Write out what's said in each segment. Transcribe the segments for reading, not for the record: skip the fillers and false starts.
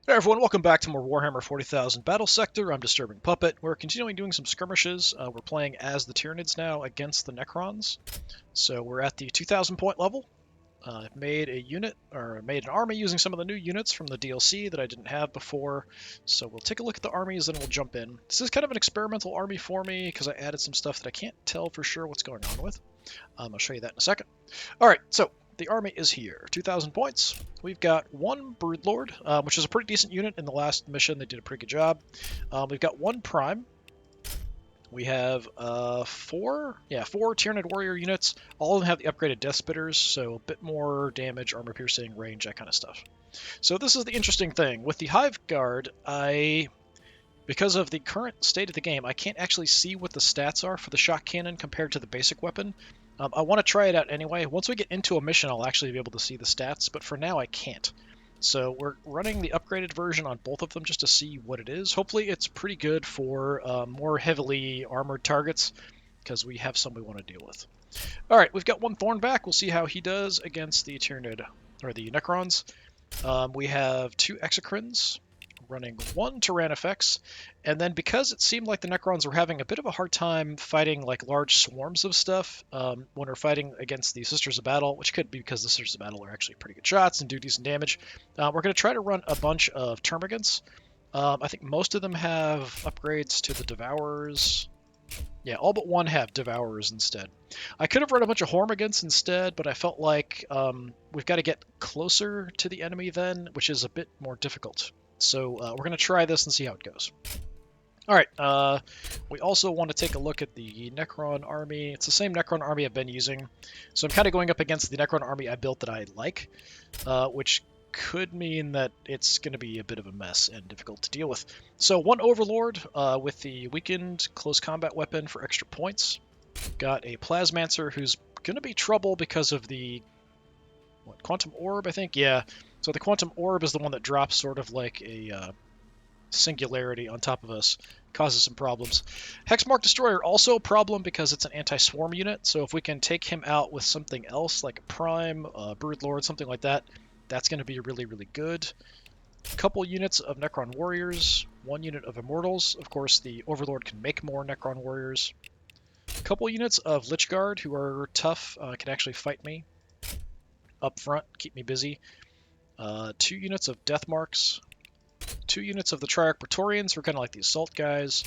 Hey everyone, welcome back to more Warhammer 40,000 Battlesector. I'm DisturbingPuppet. We're continuing doing some skirmishes. We're playing as the Tyranids now against the Necrons. So we're at the 2,000 point level. I've made a unit, or made an army using some of the new units from the DLC that I didn't have before. So we'll take a look at the armies and we'll jump in. This is kind of an experimental army for me because I added some stuff that I can't tell for sure what's going on with. I'll show you that in a second. Alright, so the army is here. 2,000 points. We've got one Broodlord, which is a pretty decent unit. In the last mission, they did a pretty good job. We've got one Prime. We have four Tyranid Warrior units. All of them have the upgraded Death Spitters, so a bit more damage, armor piercing, range, that kind of stuff. So this is the interesting thing. With the Hive Guard, because of the current state of the game, I can't actually see what the stats are for the shock cannon compared to the basic weapon. I want to try it out anyway. Once we get into a mission, I'll actually be able to see the stats, but for now I can't. So we're running the upgraded version on both of them just to see what it is. Hopefully it's pretty good for more heavily armored targets, because we have some we want to deal with. Alright, we've got one Thornback. We'll see how he does against the Tyranid, or the Necrons. We have two Exocrines, running one Tyrannifex, and then because it seemed like the Necrons were having a bit of a hard time fighting like large swarms of stuff when we're fighting against the Sisters of Battle, which could be because the Sisters of Battle are actually pretty good shots and do decent damage, we're going to try to run a bunch of Termagants. I think most of them have upgrades to the Devourers. Yeah, all but one have Devourers instead. I could have run a bunch of Hormagaunts instead, but I felt like we've got to get closer to the enemy then, which is a bit more difficult. So we're going to try this and see how it goes. Alright, we also want to take a look at the Necron Army. It's the same Necron Army I've been using. So I'm kind of going up against the Necron Army I built that I like, which could mean that it's going to be a bit of a mess and difficult to deal with. So one Overlord with the weakened close combat weapon for extra points. Got a Plasmancer who's going to be trouble because of the Quantum Orb, I think? Yeah. So the Quantum Orb is the one that drops sort of like a singularity on top of us. Causes some problems. Hexmark Destroyer, also a problem because it's an anti-swarm unit, so if we can take him out with something else, like a Prime, Broodlord, something like that, that's going to be really, really good. A couple units of Necron Warriors, one unit of Immortals. Of course, the Overlord can make more Necron Warriors. A couple units of Lich Guard, who are tough, can actually fight me up front, keep me busy. 2 units of Death Marks. 2 units of the Triarch Praetorians, who are kind of like the assault guys.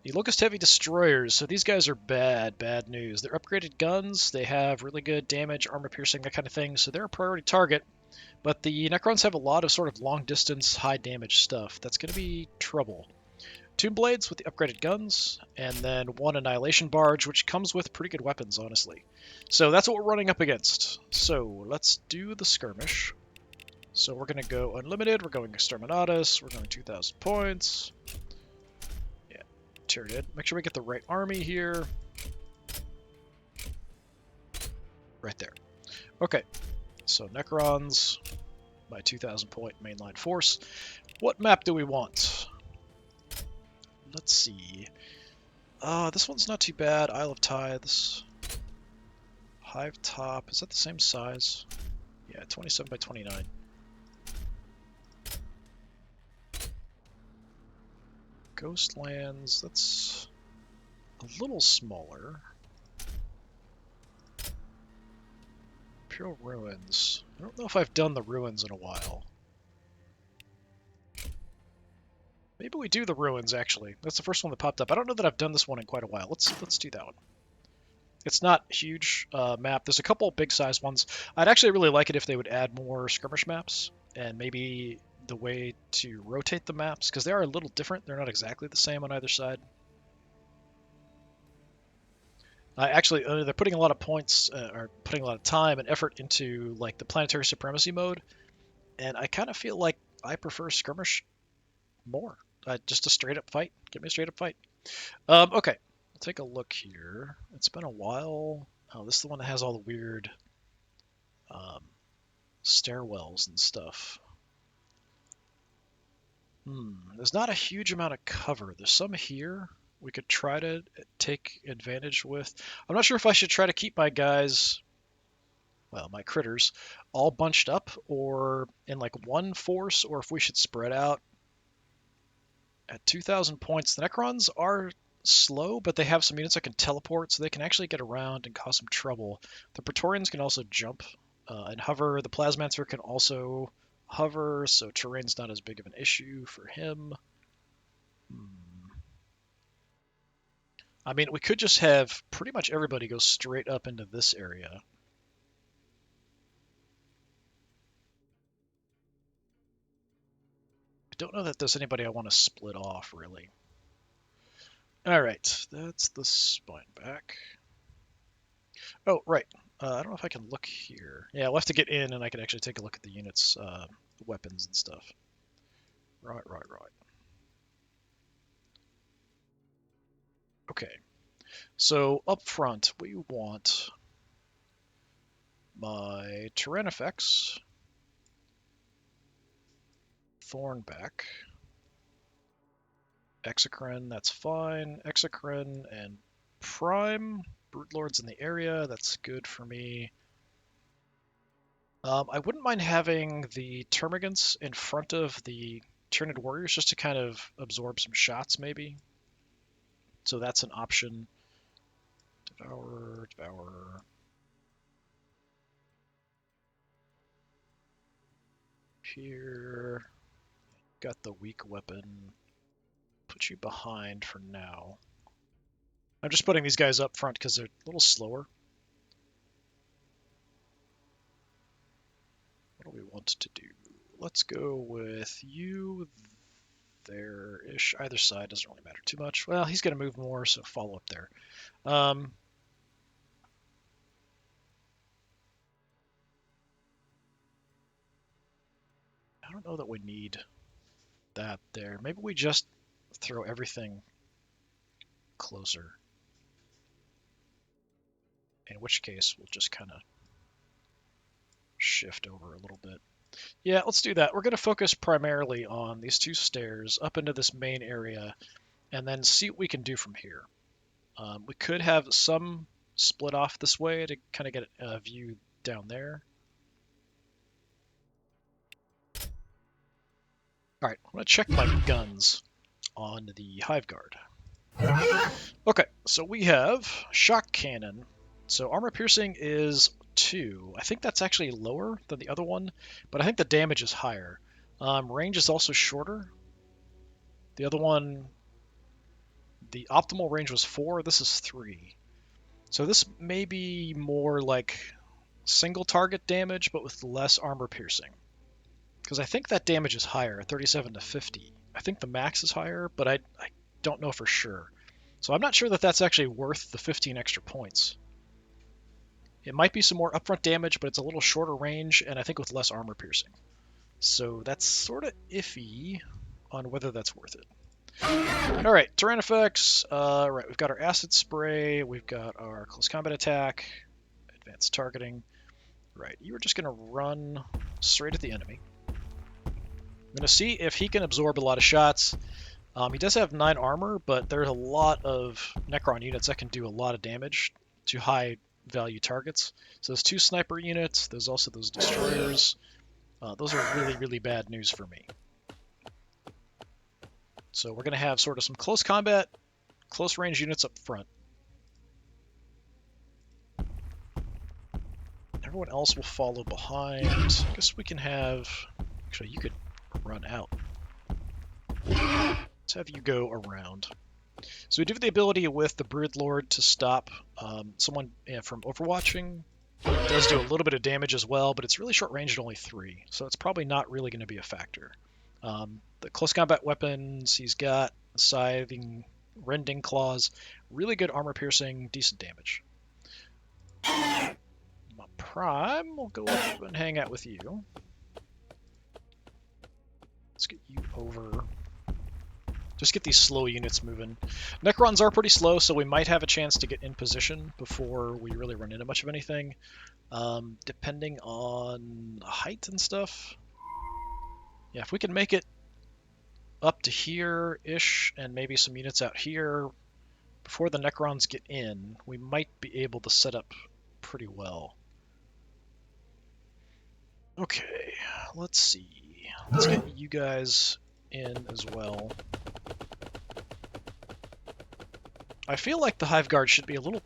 The Locust Heavy Destroyers, so these guys are bad news. They're upgraded guns, they have really good damage, armor piercing, that kind of thing, so they're a priority target. But the Necrons have a lot of sort of long distance, high damage stuff. That's going to be trouble. Tomb Blades with the upgraded guns, and then one Annihilation Barge, which comes with pretty good weapons, honestly. So that's what we're running up against. So let's do the skirmish. So we're going to go unlimited, we're going Exterminatus, we're going 2,000 points. Yeah, Tyranid. Make sure we get the right army here. Right there. Okay, so Necrons, my 2,000 point mainline force. What map do we want? Let's see. This one's not too bad. Isle of Tithes. Hive Top. Is that the same size? Yeah, 27 by 29. Ghostlands, that's a little smaller. Imperial Ruins. I don't know if I've done the Ruins in a while. Maybe we do the Ruins, actually. That's the first one that popped up. I don't know that I've done this one in quite a while. Let's do that one. It's not a huge map. There's a couple big size ones. I'd actually really like it if they would add more skirmish maps, and maybe the way to rotate the maps, because they are a little different. They're not exactly the same on either side. Actually, they're putting a lot of points, or putting a lot of time and effort into like the planetary supremacy mode, and I kind of feel like I prefer skirmish more. Just a straight up fight. Give me a straight up fight. Okay, I'll take a look here. It's been a while. Oh, this is the one that has all the weird stairwells and stuff. There's not a huge amount of cover. There's some here we could try to take advantage with. I'm not sure if I should try to keep my guys well, my critters, all bunched up or in like one force, or if we should spread out. At 2,000 points, the Necrons are slow, but they have some units that can teleport, so they can actually get around and cause some trouble. The Praetorians can also jump and hover. The Plasmancer can also hover, so terrain's not as big of an issue for him. I mean, we could just have pretty much everybody go straight up into this area. I don't know that there's anybody I want to split off, really. All right, that's the spine back. Oh, right. I don't know if I can look here. Yeah, I'll have to get in and I can actually take a look at the units, weapons and stuff. Right. Okay. So up front, we want my Tyrannifex, Thornback, Exocrine, that's fine. Exocrine and Prime. Brute Lords in the area, that's good for me. I wouldn't mind having the Termagants in front of the Tyranid Warriors just to kind of absorb some shots, maybe. So that's an option. Devour. Here. Got the weak weapon. Put you behind for now. I'm just putting these guys up front because they're a little slower. What do we want to do? Let's go with you there-ish. Either side doesn't really matter too much. Well, he's going to move more, so follow up there. I don't know that we need that there. Maybe we just throw everything closer. In which case, we'll just kind of shift over a little bit. Yeah, let's do that. We're going to focus primarily on these two stairs up into this main area and then see what we can do from here. We could have some split off this way to kind of get a view down there. All right, I'm going to check my guns on the Hive Guard. Okay, so we have shock cannon. So armor piercing is 2. I think that's actually lower than the other one, but I think the damage is higher. Range is also shorter. The other one, the optimal range was 4. This is 3. So this may be more like single target damage, but with less armor piercing. Because I think that damage is higher, 37 to 50. I think the max is higher, but I don't know for sure. So I'm not sure that that's actually worth the 15 extra points. It might be some more upfront damage, but it's a little shorter range, and I think with less armor piercing. So that's sort of iffy on whether that's worth it. All right, terrain effects. Right, we've got our acid spray. We've got our close combat attack, advanced targeting. Right, you are just going to run straight at the enemy. I'm going to see if he can absorb a lot of shots. He does have 9 armor, but there's a lot of Necron units that can do a lot of damage to high value targets. So there's 2 sniper units. There's also those destroyers. Those are really, really bad news for me. So we're going to have sort of some close combat, close range units up front. Everyone else will follow behind. I guess we can have... Actually, you could run out. Let's have you go around. So we do have the ability with the Brood Lord to stop someone from overwatching. It does do a little bit of damage as well, but it's really short range at only 3, so it's probably not really going to be a factor. The close combat weapons, he's got scything, rending claws, really good armor piercing, decent damage. My Prime will go up and hang out with you. Let's get you over. Just get these slow units moving. Necrons are pretty slow, so we might have a chance to get in position before we really run into much of anything. Depending on height and stuff. Yeah, if we can make it up to here-ish and maybe some units out here before the Necrons get in, we might be able to set up pretty well. Okay, let's see. Let's get you guys in as well. I feel like the Hive Guard should be a little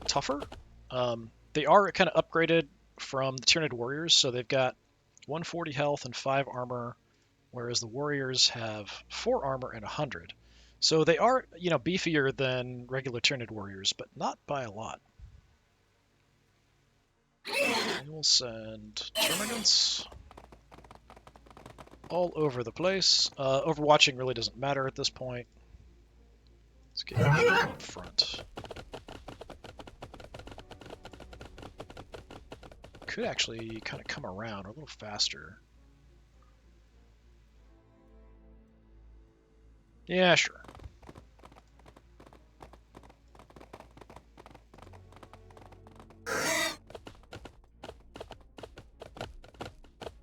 tougher. They are kind of upgraded from the Tyranid Warriors, so they've got 140 health and 5 armor, whereas the Warriors have 4 armor and 100. So they are, beefier than regular Tyranid Warriors, but not by a lot. We will send termagants all over the place. Overwatching really doesn't matter at this point. Let's get you up front. Could actually kind of come around a little faster. Yeah, sure.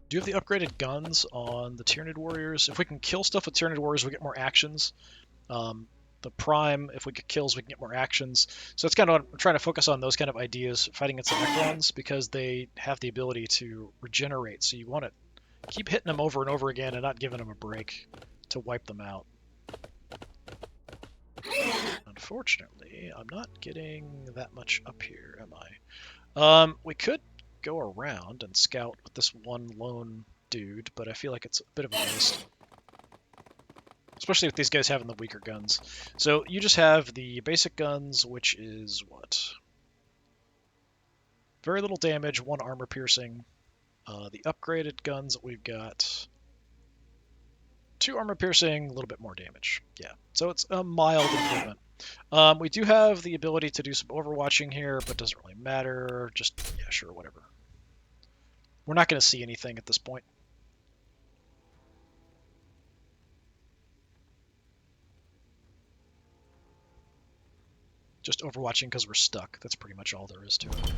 Do you have the upgraded guns on the Tyranid Warriors? If we can kill stuff with Tyranid Warriors, we get more actions. The Prime, if we get kills, we can get more actions. So it's kind of, I'm trying to focus on those kind of ideas fighting against the Necrons, because they have the ability to regenerate. So you want to keep hitting them over and over again and not giving them a break to wipe them out. Unfortunately, I'm not getting that much up here, am I? We could go around and scout with this one lone dude, but I feel like it's a bit of a waste. Especially with these guys having the weaker guns. So you just have the basic guns, which is what? Very little damage, 1 armor piercing. The upgraded guns that we've got, 2 armor piercing, a little bit more damage. Yeah, so it's a mild improvement. We do have the ability to do some overwatching here, but doesn't really matter. Just, yeah, sure, whatever. We're not going to see anything at this point. Just overwatching because we're stuck. That's pretty much all there is to it.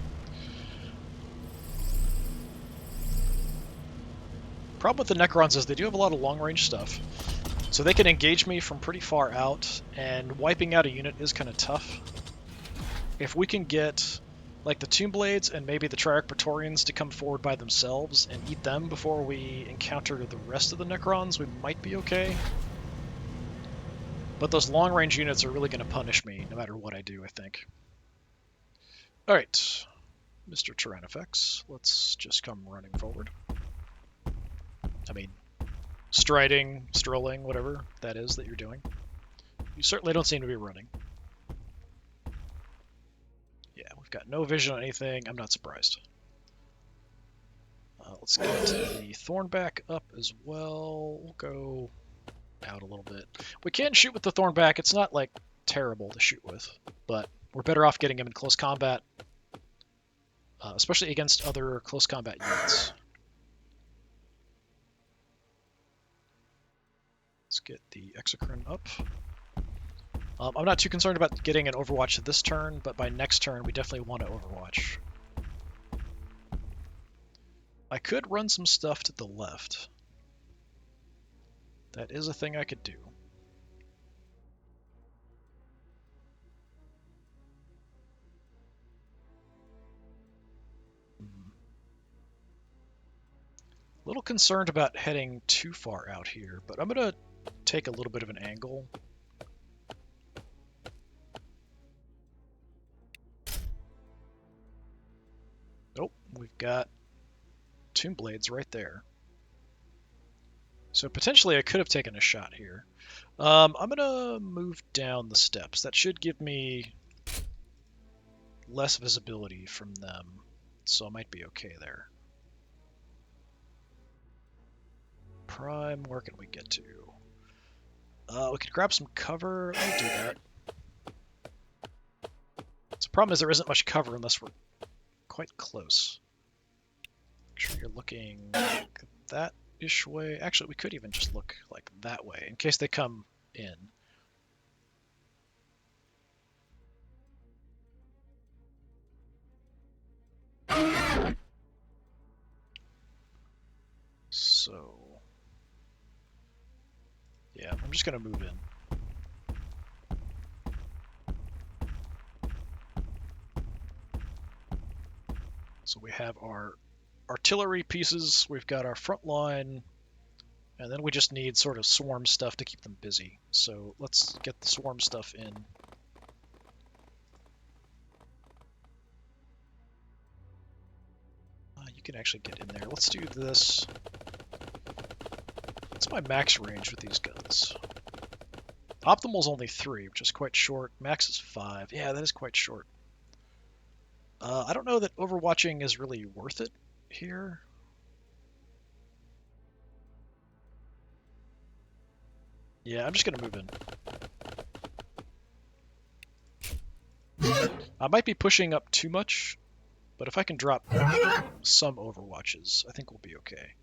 Problem with the Necrons is they do have a lot of long-range stuff. So they can engage me from pretty far out, and wiping out a unit is kind of tough. If we can get like the Tomb Blades and maybe the Triarch Praetorians to come forward by themselves and eat them before we encounter the rest of the Necrons, we might be okay. But those long-range units are really going to punish me no matter what I do, I think. Alright, Mr. Tyrannifex, let's just come running forward. I mean, striding, strolling, whatever that is that you're doing. You certainly don't seem to be running. Yeah, we've got no vision on anything. I'm not surprised. Let's get the Thornback up as well. We'll go out a little bit. We can shoot with the Thornback. It's not, like, terrible to shoot with, but we're better off getting him in close combat, especially against other close combat units. Let's get the Exocrine up. I'm not too concerned about getting an Overwatch this turn, but by next turn we definitely want to Overwatch. I could run some stuff to the left. That is a thing I could do. A little concerned about heading too far out here, but I'm going to take a little bit of an angle. Nope, we've got Tomb Blades right there. So potentially I could have taken a shot here. I'm going to move down the steps. That should give me less visibility from them, so I might be okay there. Prime, where can we get to? We could grab some cover. I'll do that. So the problem is there isn't much cover unless we're quite close. Make sure you're looking that-ish way. Actually, we could even just look like that way in case they come in. So, yeah, I'm just going to move in. So we have our artillery pieces, we've got our front line, and then we just need sort of swarm stuff to keep them busy. So let's get the swarm stuff in. You can actually get in there. Let's do this. What's my max range with these guns? Optimal's only 3, which is quite short. Max is 5. Yeah, that is quite short. I don't know that overwatching is really worth it here. Yeah, I'm just going to move in. I might be pushing up too much, but if I can drop some overwatches, I think we'll be okay.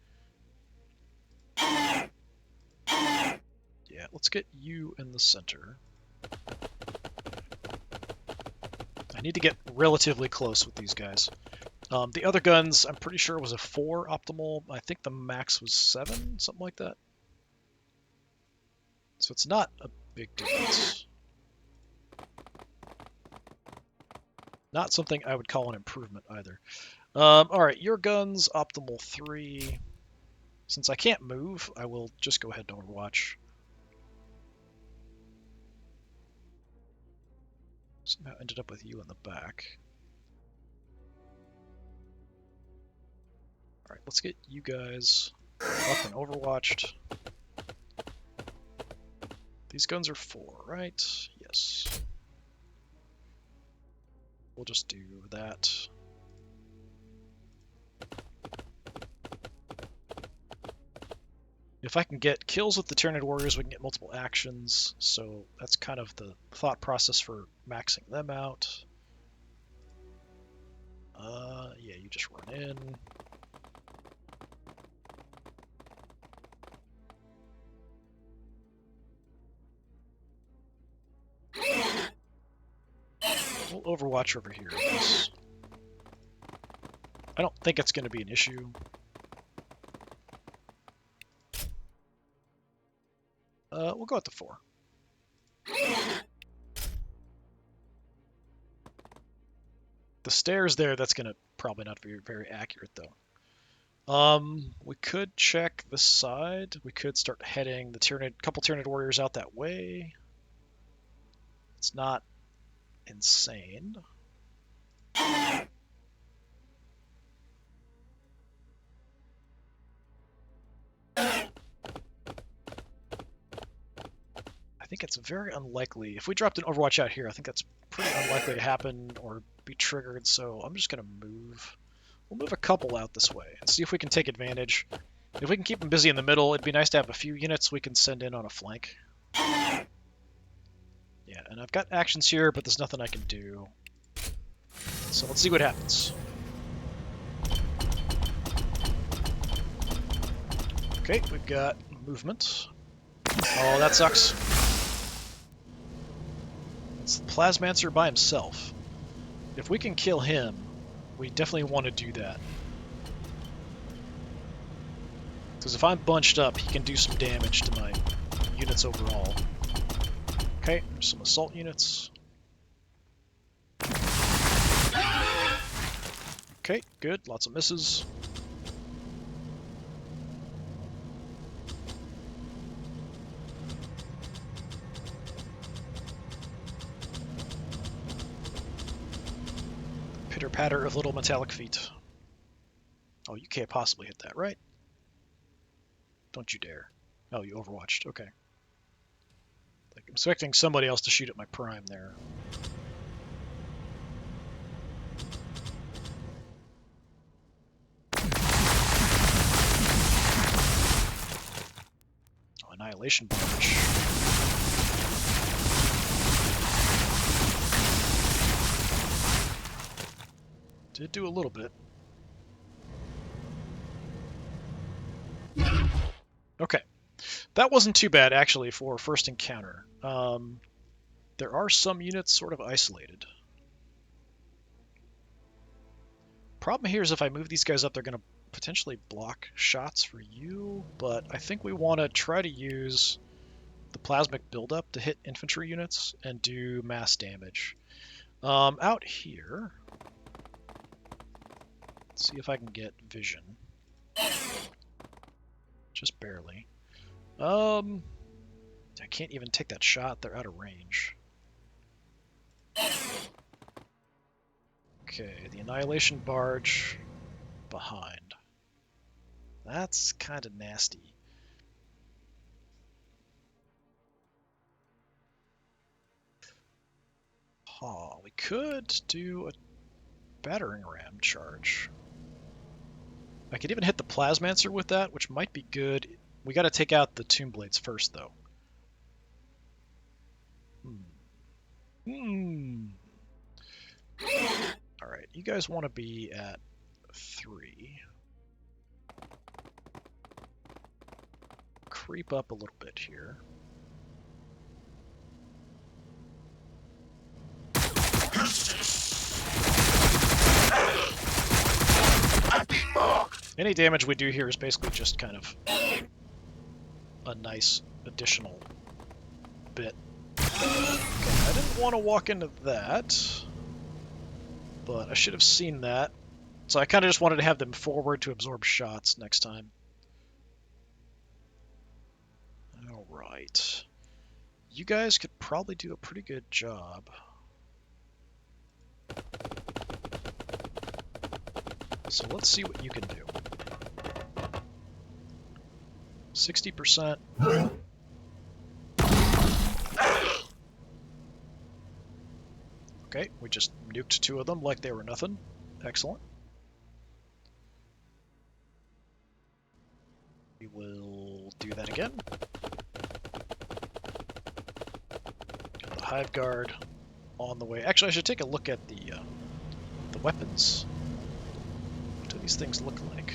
Yeah, let's get you in the center. I need to get relatively close with these guys. The other guns, I'm pretty sure was a 4 optimal. I think the max was 7, something like that. So it's not a big difference. Not something I would call an improvement either. Alright, your guns, optimal 3. Since I can't move, I will just go ahead and overwatch. Somehow ended up with you in the back. Alright, let's get you guys up and overwatched. These guns are 4, right? Yes. We'll just do that. If I can get kills with the Tyranid warriors, we can get multiple actions, so that's kind of the thought process for maxing them out. Yeah, you just run in. We'll overwatch over here, I guess. I don't think it's going to be an issue. We'll go with the 4. The stairs there, that's going to probably not be very accurate, though. We could check this side. We could start heading the couple Tyranid warriors out that way. It's not insane. I think it's very unlikely. If we dropped an Overwatch out here, I think that's pretty unlikely to happen or be triggered, so I'm just going to move. We'll move a couple out this way and see if we can take advantage. If we can keep them busy in the middle, it'd be nice to have a few units we can send in on a flank. Yeah, and I've got actions here, but there's nothing I can do. So let's see what happens. Okay, we've got movement. Oh, that sucks. It's the Plasmancer by himself. If we can kill him, we definitely want to do that. Because if I'm bunched up, he can do some damage to my units overall. Okay, there's some assault units. Okay, good. Lots of misses. Pitter-patter of little metallic feet. Oh, you can't possibly hit that, right? Don't you dare. Oh, you overwatched. Okay. Like, I'm expecting somebody else to shoot at my prime there. Oh, Annihilation Barrage. Did do a little bit. Okay. That wasn't too bad, actually, for first encounter. There are some units sort of isolated. Problem here is if I move these guys up, they're going to potentially block shots for you, but I think we want to try to use the plasmic buildup to hit infantry units and do mass damage. Out here, Let's see if I can get vision. Just barely. I can't even take that shot. They're out of range. Okay, the Annihilation Barge behind. That's kind of nasty. Oh, we could do a battering ram charge. I could even hit the Plasmancer with that, which might be good. We got to take out the Tomb Blades first, though. Alright, you guys want to be at 3. Creep up a little bit here. Any damage we do here is basically just kind of a nice additional bit. Okay, I didn't want to walk into that, but I should have seen that. So I kind of just wanted to have them forward to absorb shots next time. Alright. You guys could probably do a pretty good job. So let's see what you can do. 60%. Okay, we just nuked 2 of them like they were nothing. Excellent. We will do that again. Got the Hive Guard on the way. Actually, I should take a look at the weapons. What do these things look like?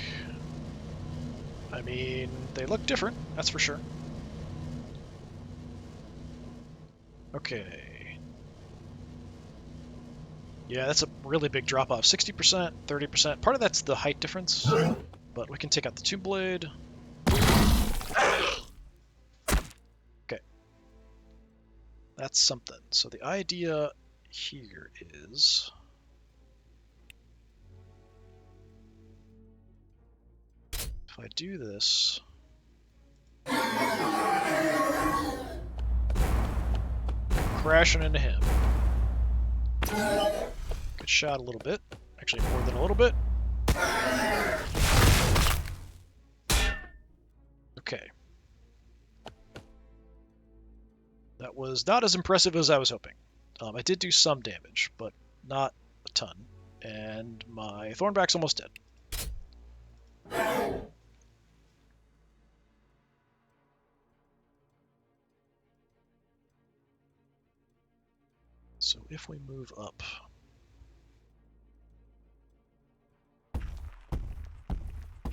I mean, they look different, that's for sure. Okay. Yeah, that's a really big drop-off. 60%, 30%. Part of that's the height difference, but we can take out the Tomb Blade. Okay. That's something. So the idea here is... if I do this... crashing into him. Good shot a little bit. Actually, more than a little bit. Okay. That was not as impressive as I was hoping. I did do some damage, but not a ton. And my Thornback's almost dead. So if we move up...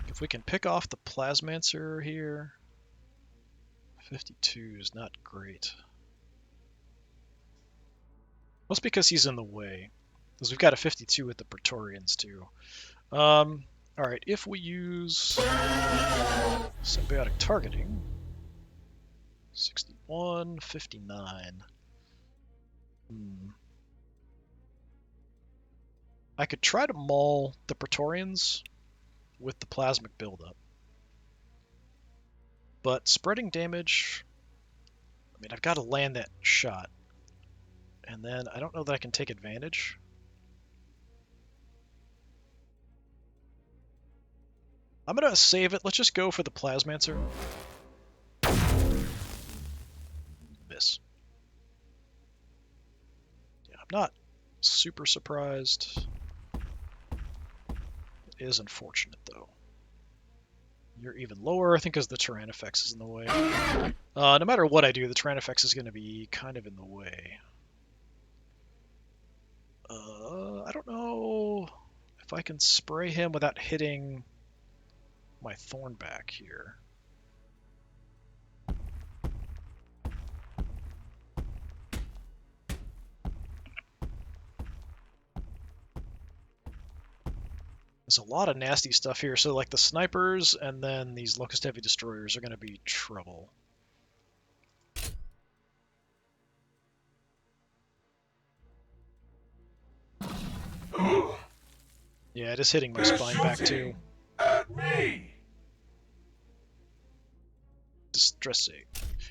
if we can pick off the Plasmancer here... 52 is not great. Must be because he's in the way. Because we've got a 52 with the Praetorians too. Alright, if we use symbiotic targeting, 61, 59. I could try to maul the Praetorians with the plasmic buildup. But spreading damage, I mean, I've got to land that shot. And then I don't know that I can take advantage. I'm going to save it. Let's just go for the Plasmancer. Miss. Yeah, I'm not super surprised. It is unfortunate, though. You're even lower, I think, because the Tyrannifex is in the way. No matter what I do, the Tyrannifex is going to be kind of in the way. I don't know if I can spray him without hitting my Thornback here. There's a lot of nasty stuff here. So like the snipers and then these Locust Heavy Destroyers are going to be trouble. Yeah, it is hitting my spine back too. At me. Distressing.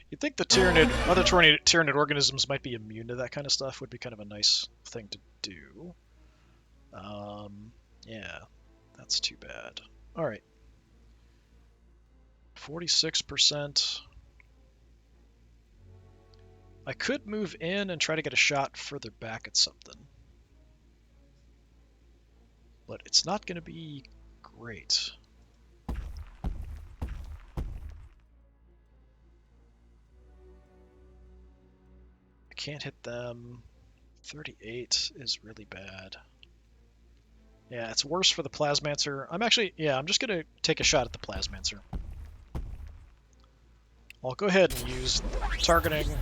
You'd think the other Tyranid organisms might be immune to that kind of stuff. Would be kind of a nice thing to do. Yeah, that's too bad. All right. 46%. I could move in and try to get a shot further back at something. But it's not going to be great. I can't hit them. 38 is really bad. Yeah, it's worse for the Plasmancer. I'm just going to take a shot at the Plasmancer. I'll go ahead and use targeting. I'd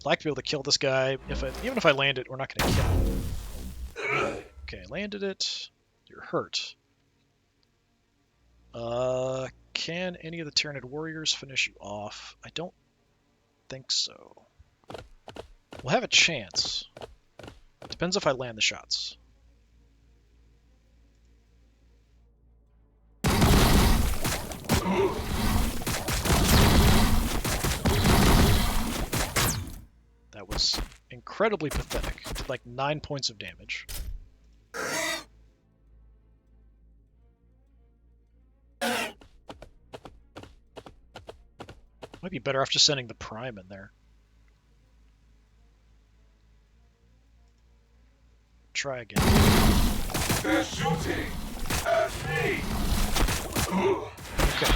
like to be able to kill this guy. Even if I land it, we're not going to kill him. Okay, landed it. You're hurt. Can any of the Tyranid warriors finish you off? I don't think so. We'll have a chance. Depends if I land the shots. That was incredibly pathetic. Did like 9 points of damage. Might be better off just sending the Prime in there. Try again. They're shooting at me. Okay.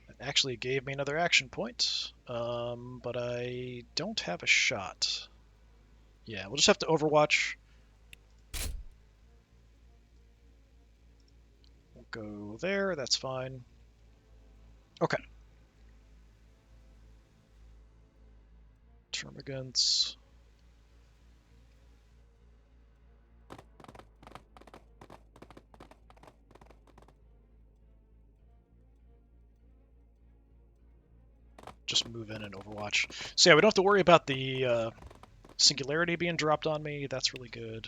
That actually gave me another action point, but I don't have a shot. Yeah, we'll just have to overwatch. We'll go there, that's fine. Okay. Termagants. Just move in and overwatch. So yeah, we don't have to worry about the singularity being dropped on me. That's really good.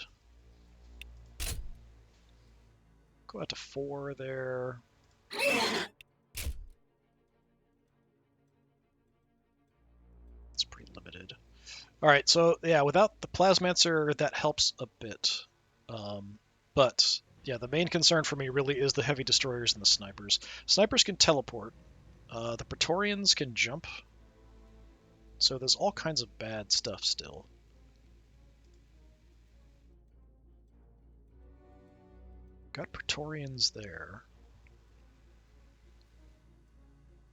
Go out to 4 there. It's pretty limited. All right, so yeah, without the Plasmancer, that helps a bit. But yeah, the main concern for me really is the heavy destroyers and the snipers. Snipers can teleport. The Praetorians can jump. So there's all kinds of bad stuff still. Got Praetorians there.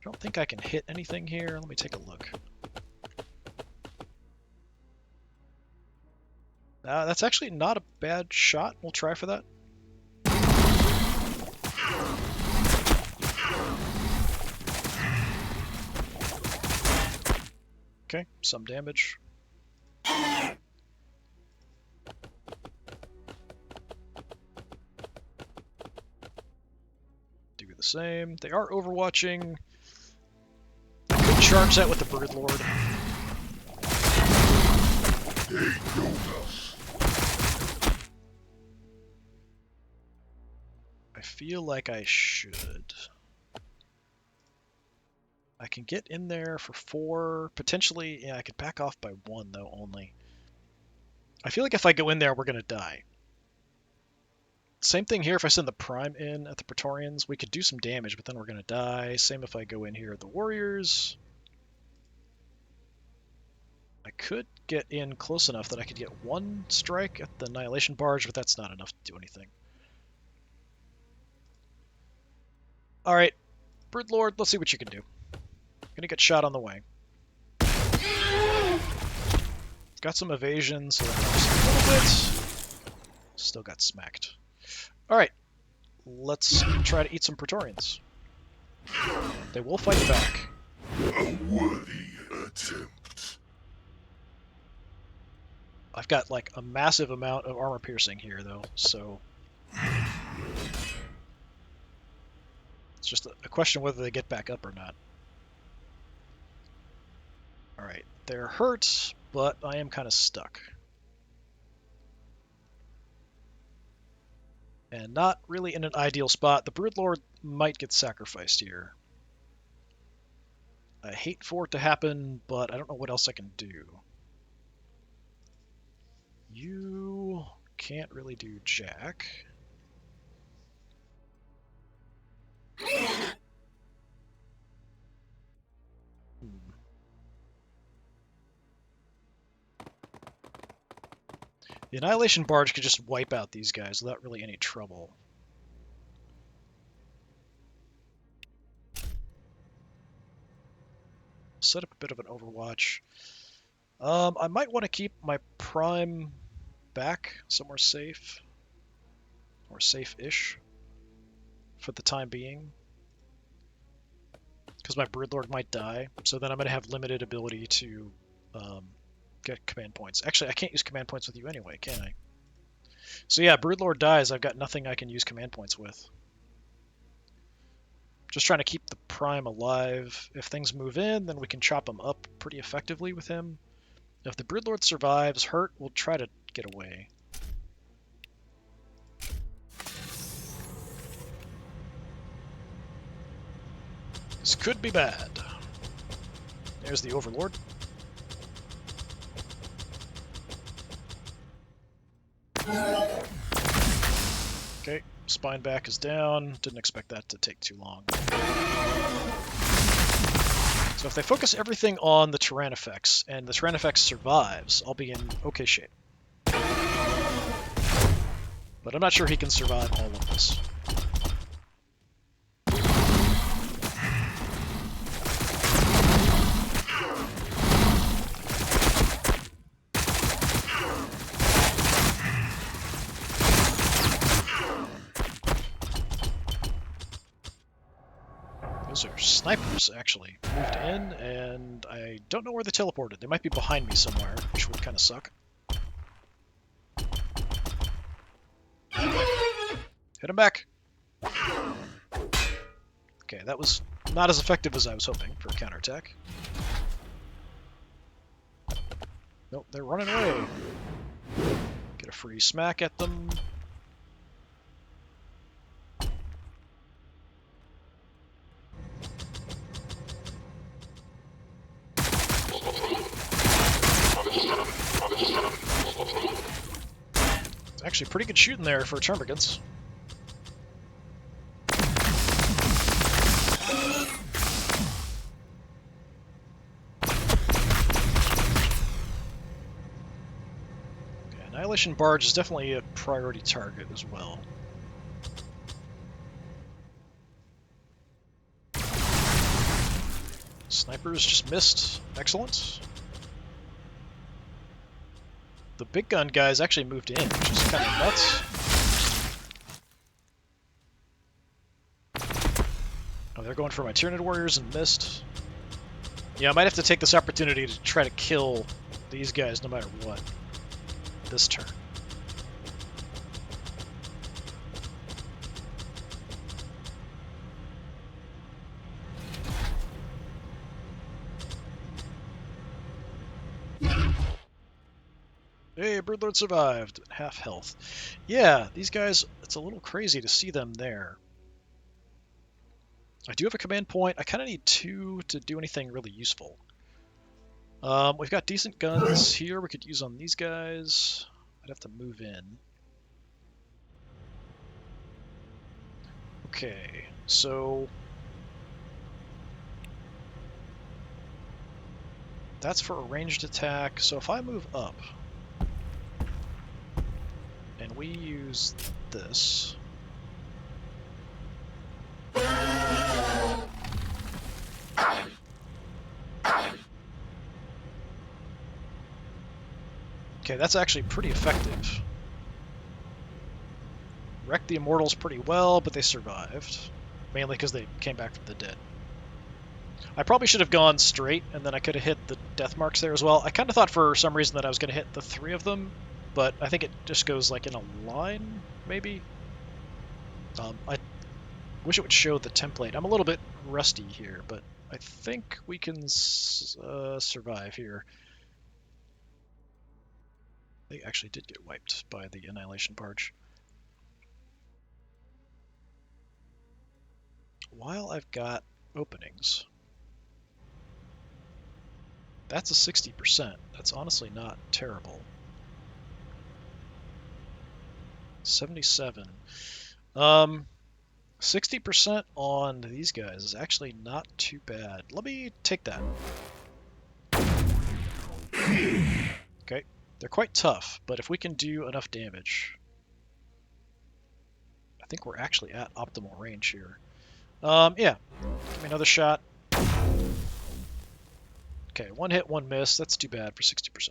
I don't think I can hit anything here. Let me take a look. That's actually not a bad shot. We'll try for that. Okay, some damage. Do the same. They are overwatching. I could charge that with the Bird Lord. I feel like I should. I can get in there for 4, potentially. Yeah, I could back off by 1 though only. I feel like if I go in there, we're gonna die. Same thing here if I send the Prime in at the Praetorians. We could do some damage, but then we're gonna die. Same if I go in here at the Warriors. I could get in close enough that I could get 1 strike at the Annihilation Barge, but that's not enough to do anything. Alright, Bird Lord, let's see what you can do. Gonna get shot on the way. Got some evasion, so that helps a little bit. Still got smacked. Alright, let's try to eat some Praetorians. They will fight back. A worthy attempt. I've got like a massive amount of armor piercing here though, so it's just a question whether they get back up or not. Alright, they're hurt, but I am kind of stuck. And not really in an ideal spot. The Broodlord might get sacrificed here. I hate for it to happen, but I don't know what else I can do. You can't really do jack. The Annihilation Barge could just wipe out these guys without really any trouble. Set up a bit of an overwatch. I might want to keep my prime back somewhere safe. Or safe-ish. For the time being. Because my Broodlord might die. So then I'm going to have limited ability to get command points. Actually, I can't use command points with you anyway, can I? So yeah, Broodlord dies, I've got nothing I can use command points with. Just trying to keep the Prime alive. If things move in, then we can chop him up pretty effectively with him. If the Broodlord survives, hurt, we'll try to get away. This could be bad. There's the Overlord. Okay, spine back is down. Didn't expect that to take too long. So if they focus everything on the Tyrannifex, and the Tyrannifex survives, I'll be in okay shape. But I'm not sure he can survive all of this. Those are snipers, actually. Moved in, and I don't know where they teleported. They might be behind me somewhere, which would kind of suck. Hit him back! Okay, that was not as effective as I was hoping for a counterattack. Nope, they're running away. Get a free smack at them. It's actually pretty good shooting there for Termagants. Okay, Annihilation Barge is definitely a priority target as well. Snipers just missed. Excellent. The big gun guys actually moved in, which is kind of nuts. Oh, they're going for my Tyranid warriors and missed. Yeah, I might have to take this opportunity to try to kill these guys no matter what. This turn. Hey, Broodlord survived. Half health. Yeah, these guys, it's a little crazy to see them there. I do have a command point. I kind of need 2 to do anything really useful. We've got decent guns here we could use on these guys. I'd have to move in. Okay, so... that's for a ranged attack, so if I move up... and we use this. Okay, that's actually pretty effective. Wrecked the Immortals pretty well, but they survived. Mainly because they came back from the dead. I probably should have gone straight, and then I could have hit the death marks there as well. I kind of thought for some reason that I was going to hit the 3 of them, but I think it just goes like in a line, maybe? I wish it would show the template. I'm a little bit rusty here, but I think we can survive here. They actually did get wiped by the Annihilation Barge. while I've got openings, that's a 60%. That's honestly not terrible. 77. 60% on these guys is actually not too bad. Let me take that. Okay, they're quite tough, but if we can do enough damage, I think we're actually at optimal range here. Yeah, give me another shot. Okay, one hit, one miss. That's too bad for 60%.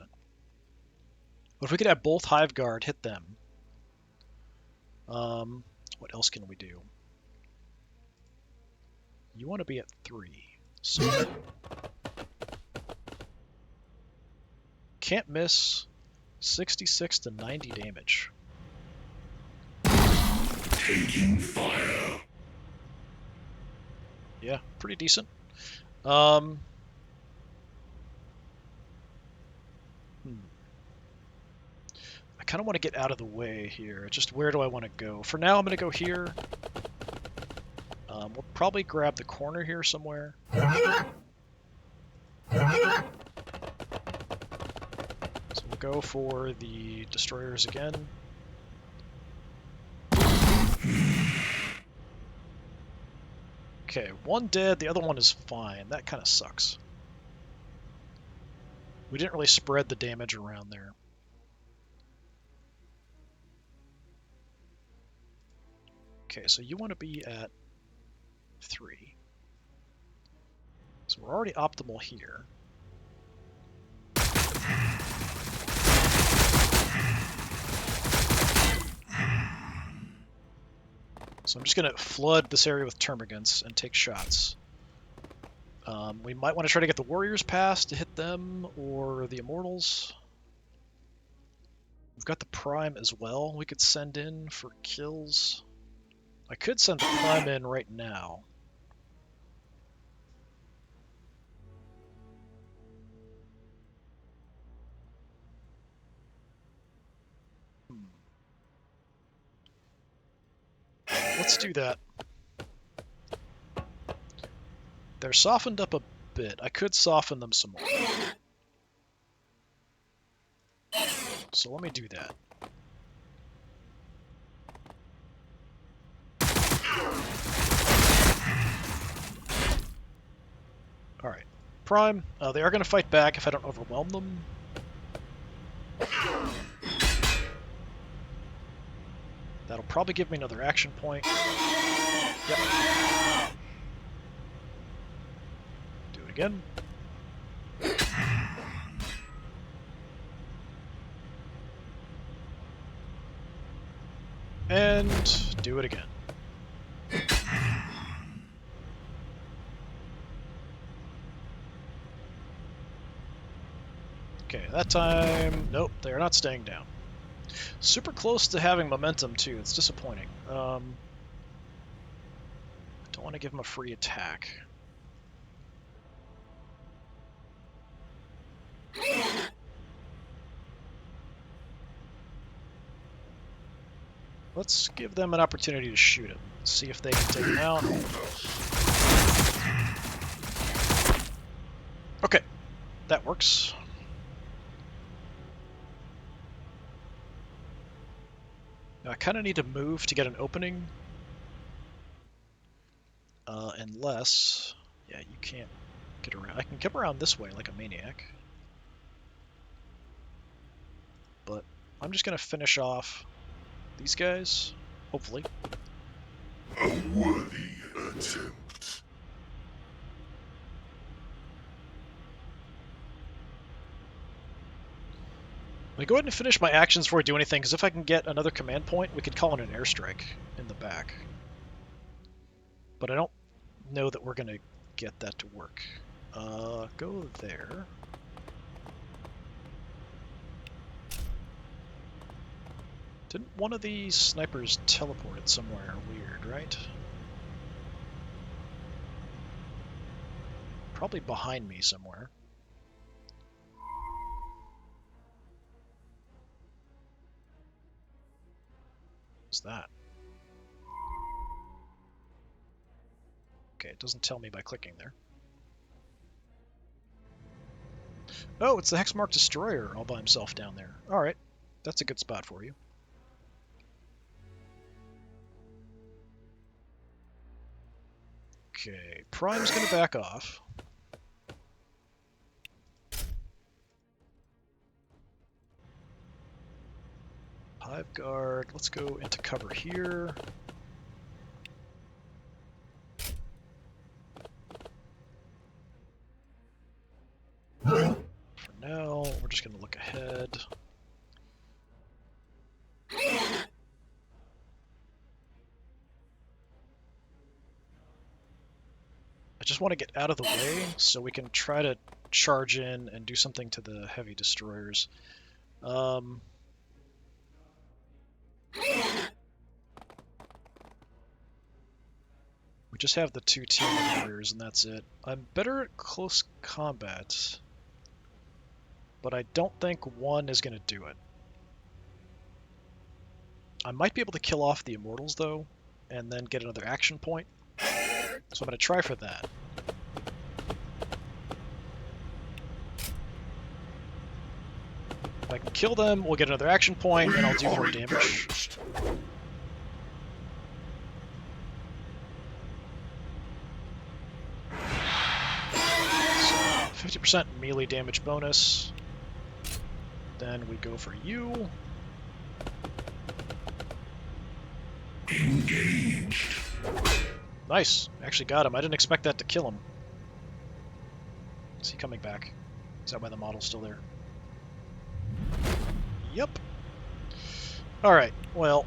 But if we could have both Hive Guard hit them, what else can we do? You want to be at 3. So can't miss. 66 to 90 damage. Taking fire. Yeah, pretty decent. I kind of want to get out of the way here. Just where do I want to go? For now, I'm going to go here. We'll probably grab the corner here somewhere. So we'll go for the destroyers again. Okay, one dead, the other one is fine. That kind of sucks. We didn't really spread the damage around there. Okay, so you want to be at 3. So we're already optimal here. So I'm just going to flood this area with termagants and take shots. We might want to try to get the warriors past to hit them, or the immortals. We've got the prime as well we could send in for kills. I could send the prime in right now. Let's do that. They're softened up a bit. I could soften them some more. So let me do that. Alright. Prime, they are going to fight back if I don't overwhelm them. That'll probably give me another action point. Yep. Do it again. And do it again. Okay, that time, nope, they're not staying down. Super close to having momentum, too. It's disappointing. I don't want to give them a free attack. Let's give them an opportunity to shoot him. See if they can take him out. Okay, that works. Now I kind of need to move to get an opening. Unless... yeah, you can't get around. I can come around this way like a maniac. But I'm just going to finish off these guys, hopefully. A worthy attempt. I'm going to go ahead and finish my actions before I do anything, because if I can get another command point, we could call in an airstrike in the back. But I don't know that we're going to get that to work. Go there. Didn't one of these snipers teleported somewhere weird, right? Probably behind me somewhere. What's that? Okay, it doesn't tell me by clicking there. Oh, it's the Hexmark Destroyer all by himself down there. Alright, that's a good spot for you. Okay, Prime's gonna back off. Hive Guard, let's go into cover here. For now, we're just gonna look ahead. I just want to get out of the way so we can try to charge in and do something to the heavy destroyers. We just have the two Tyranid warriors and that's it. I'm better at close combat, but I don't think one is going to do it. I might be able to kill off the Immortals though, and then get another action point. So I'm going to try for that. If I can kill them, we'll get another action point, and I'll do more damage. So, 50% melee damage bonus. Then we go for you. Engaged. Nice. Actually got him. I didn't expect that to kill him. Is he coming back? Is that why the model's still there? Yep. Alright, well.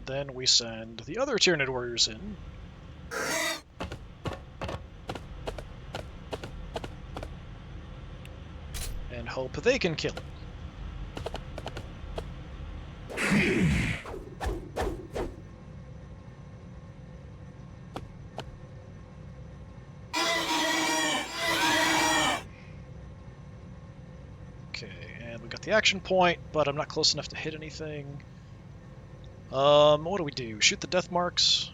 Then we send the other Tyranid warriors in. And hope they can kill him. The action point, but I'm not close enough to hit anything. What do we do? Shoot the death marks?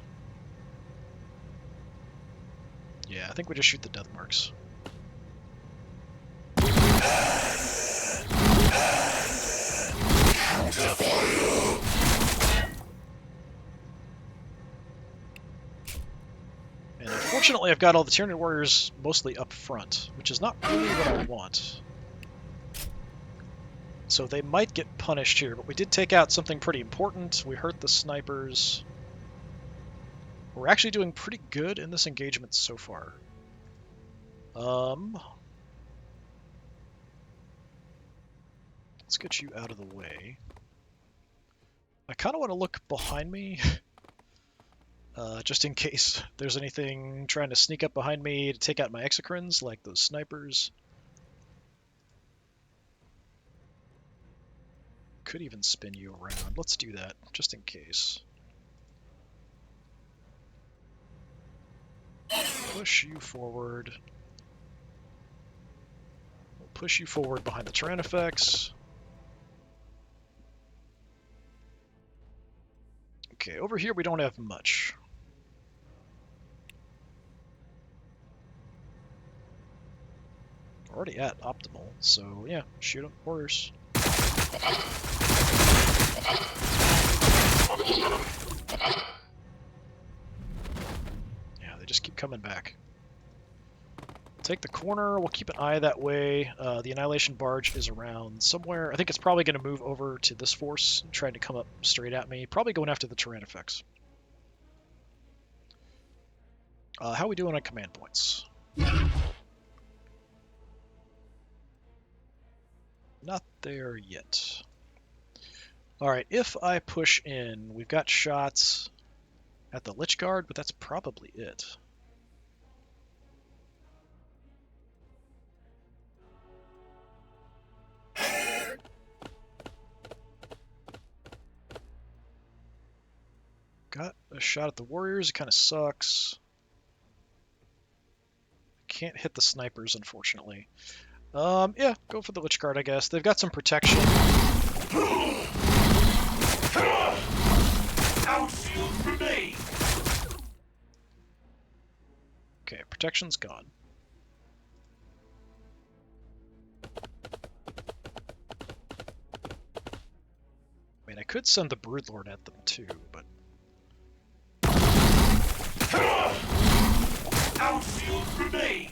Yeah, I think we just shoot the death marks. And unfortunately, I've got all the Tyranid warriors mostly up front, which is not really what I want. So they might get punished here, but we did take out something pretty important. We hurt the snipers. We're actually doing pretty good in this engagement so far. Let's get you out of the way. I kind of want to look behind me, just in case there's anything trying to sneak up behind me to take out my Exocrines, like those snipers. Could even spin you around. Let's do that, just in case. Push you forward. We'll push you forward behind the Tyrannifex. Okay, over here we don't have much. We're already at optimal, so yeah, shoot them, warriors. Yeah, they just keep coming back. Take the corner, we'll keep an eye that way. The Annihilation Barge is around somewhere. I think it's probably going to move over to this force, trying to come up straight at me. Probably going after the Tyrannifex. How are we doing on command points? Not there yet. Alright, if I push in, we've got shots at the Lich Guard, but that's probably it. Got a shot at the warriors, it kind of sucks. Can't hit the snipers, unfortunately. Yeah, go for the Lich Guard, I guess. They've got some protection. Outfield remain. Okay, protection's gone. I mean, I could send the Broodlord at them too, but... Outfield remain.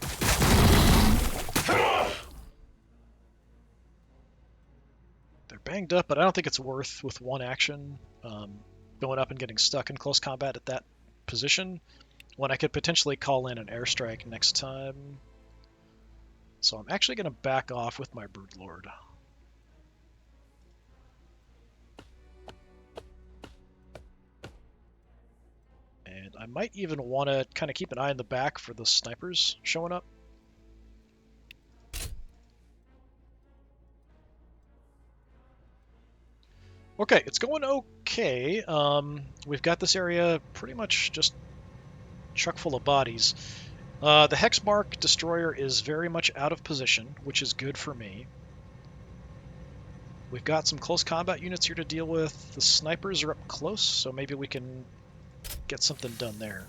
They're banged up, but I don't think it's worth, with one action, going up and getting stuck in close combat at that position, when I could potentially call in an airstrike next time. So I'm actually going to back off with my Broodlord. And I might even want to kind of keep an eye in the back for the snipers showing up. Okay, it's going okay. We've got this area pretty much just chock full of bodies. The Hexmark Destroyer is very much out of position, which is good for me. We've got some close combat units here to deal with. The snipers are up close, so maybe we can get something done there.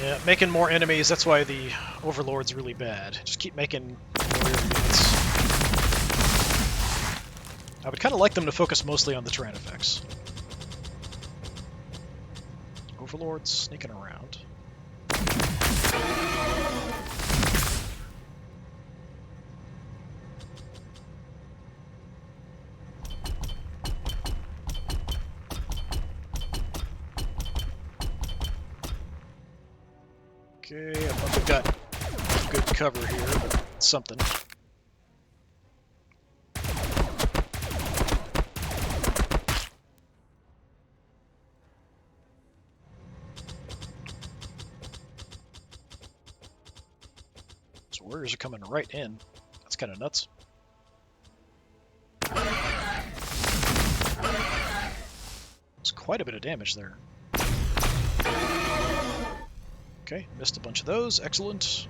Yeah, making more enemies, that's why the Overlord's really bad. Just keep making warrior units. I would kind of like them to focus mostly on the Tyranids. Overlord's sneaking around. Okay, I thought we've got good cover here, but it's something. Those warriors are coming right in. That's kind of nuts. It's quite a bit of damage there. Okay, missed a bunch of those. Excellent.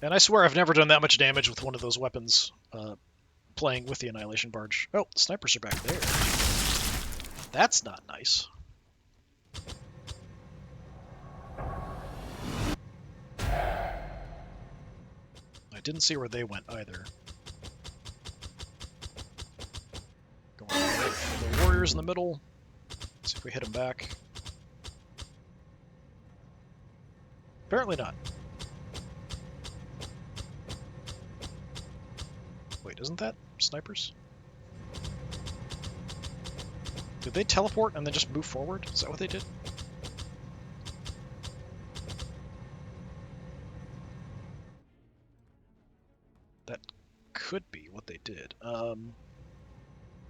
And I swear I've never done that much damage with one of those weapons playing with the Annihilation Barge. Oh, the snipers are back there. That's not nice. I didn't see where they went either. Going right for the warriors in the middle. See if we hit them back. Apparently not. Wait, isn't that snipers? Did they teleport and then just move forward? Is that what they did? That could be what they did.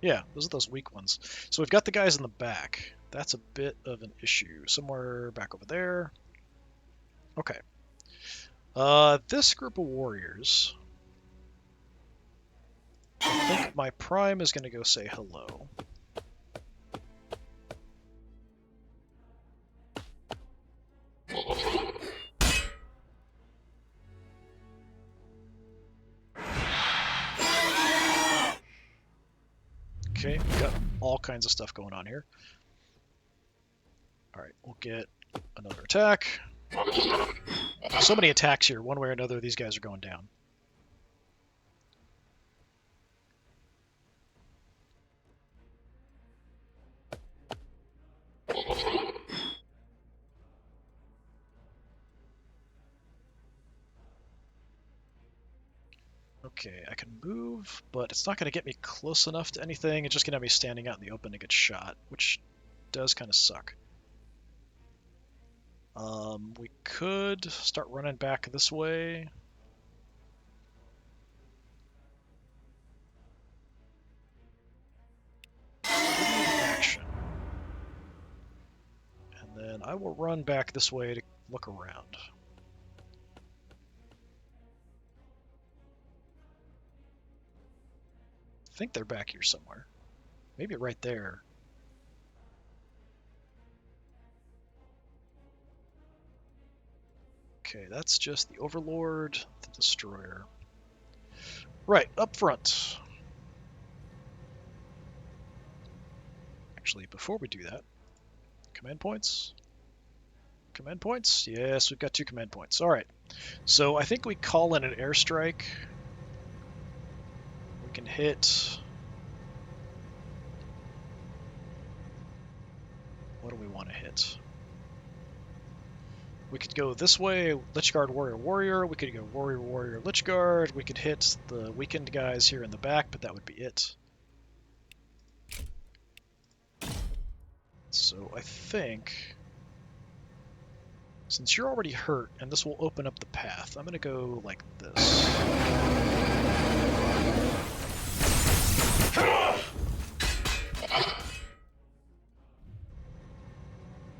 Yeah, those are those weak ones. So we've got the guys in the back. That's a bit of an issue. Somewhere back over there. Okay. This group of warriors... I think my prime is going to go say hello. Okay, we've got all kinds of stuff going on here. Alright, we'll get another attack. So many attacks here. One way or another, these guys are going down. Okay, I can move, but it's not going to get me close enough to anything. It's just going to have me standing out in the open to get shot, which does kind of suck. We could start running back this way. Action. And then I will run back this way to look around. I think they're back here somewhere. Maybe right there. Okay, that's just the Overlord, the Destroyer. Right, up front. Actually, before we do that, command points? Command points? Yes, we've got 2 command points. Alright, so I think we call in an airstrike. We can hit... What do we want to hit? We could go this way, Lich Guard, Warrior, Warrior. We could go Warrior, Warrior, Lich Guard. We could hit the weakened guys here in the back, but that would be it. So I think, since you're already hurt, and this will open up the path, I'm going to go like this.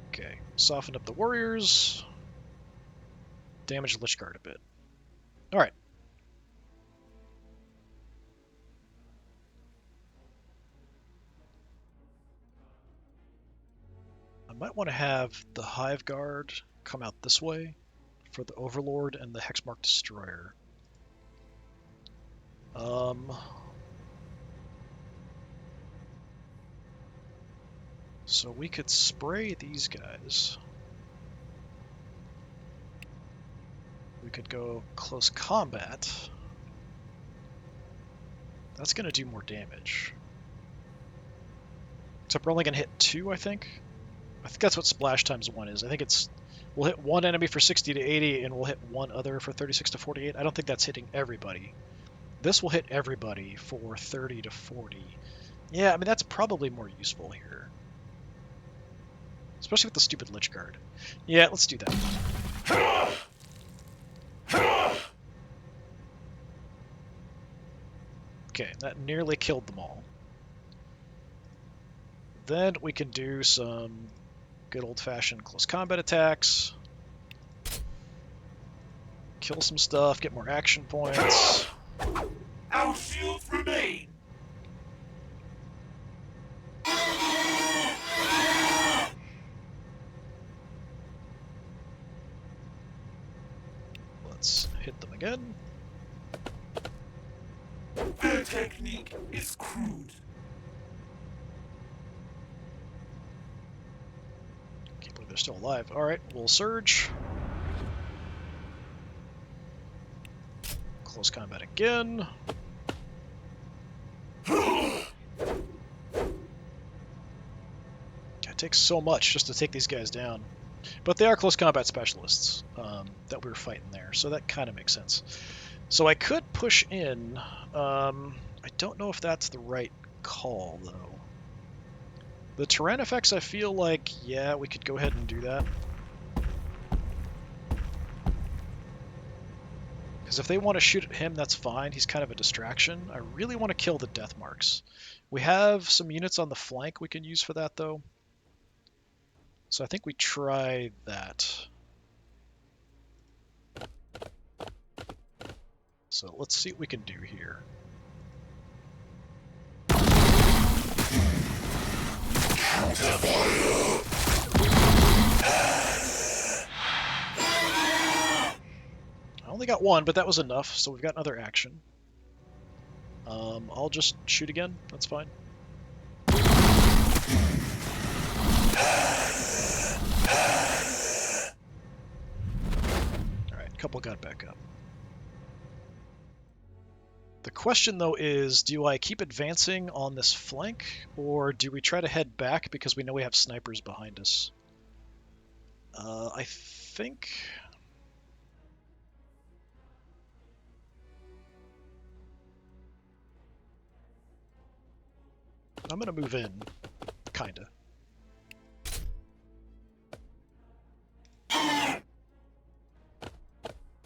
Okay, softened up the warriors. Damage the Lich Guard a bit. Alright. I might want to have the Hive Guard come out this way for the Overlord and the Hexmark Destroyer. So we could spray these guys. We could go close combat. That's going to do more damage. Except we're only going to hit 2, I think. I think that's what splash times 1 is. I think it's... We'll hit 1 enemy for 60 to 80, and we'll hit 1 other for 36 to 48. I don't think that's hitting everybody. This will hit everybody for 30 to 40. Yeah, I mean, that's probably more useful here. Especially with the stupid Lich Guard. Yeah, let's do that. Okay, that nearly killed them all. Then we can do some good old-fashioned close combat attacks. Kill some stuff, get more action points. Our shields remain. Let's hit them again. Their technique is crude. Can't believe they're still alive. Alright, we'll surge. Close combat again. It takes so much just to take these guys down. But they are close combat specialists that we were fighting there, so that kind of makes sense. So I could push in. I don't know if that's the right call, though. The Tyranids, I feel like, yeah, we could go ahead and do that. Because if they want to shoot at him, that's fine. He's kind of a distraction. I really want to kill the Death Marks. We have some units on the flank we can use for that, though. So I think we try that. So let's see what we can do here. I only got 1, but that was enough, so we've got another action. I'll just shoot again, that's fine. Alright, a couple got back up. The question, though, is do I keep advancing on this flank, or do we try to head back because we know we have snipers behind us? I think... I'm going to move in, kinda.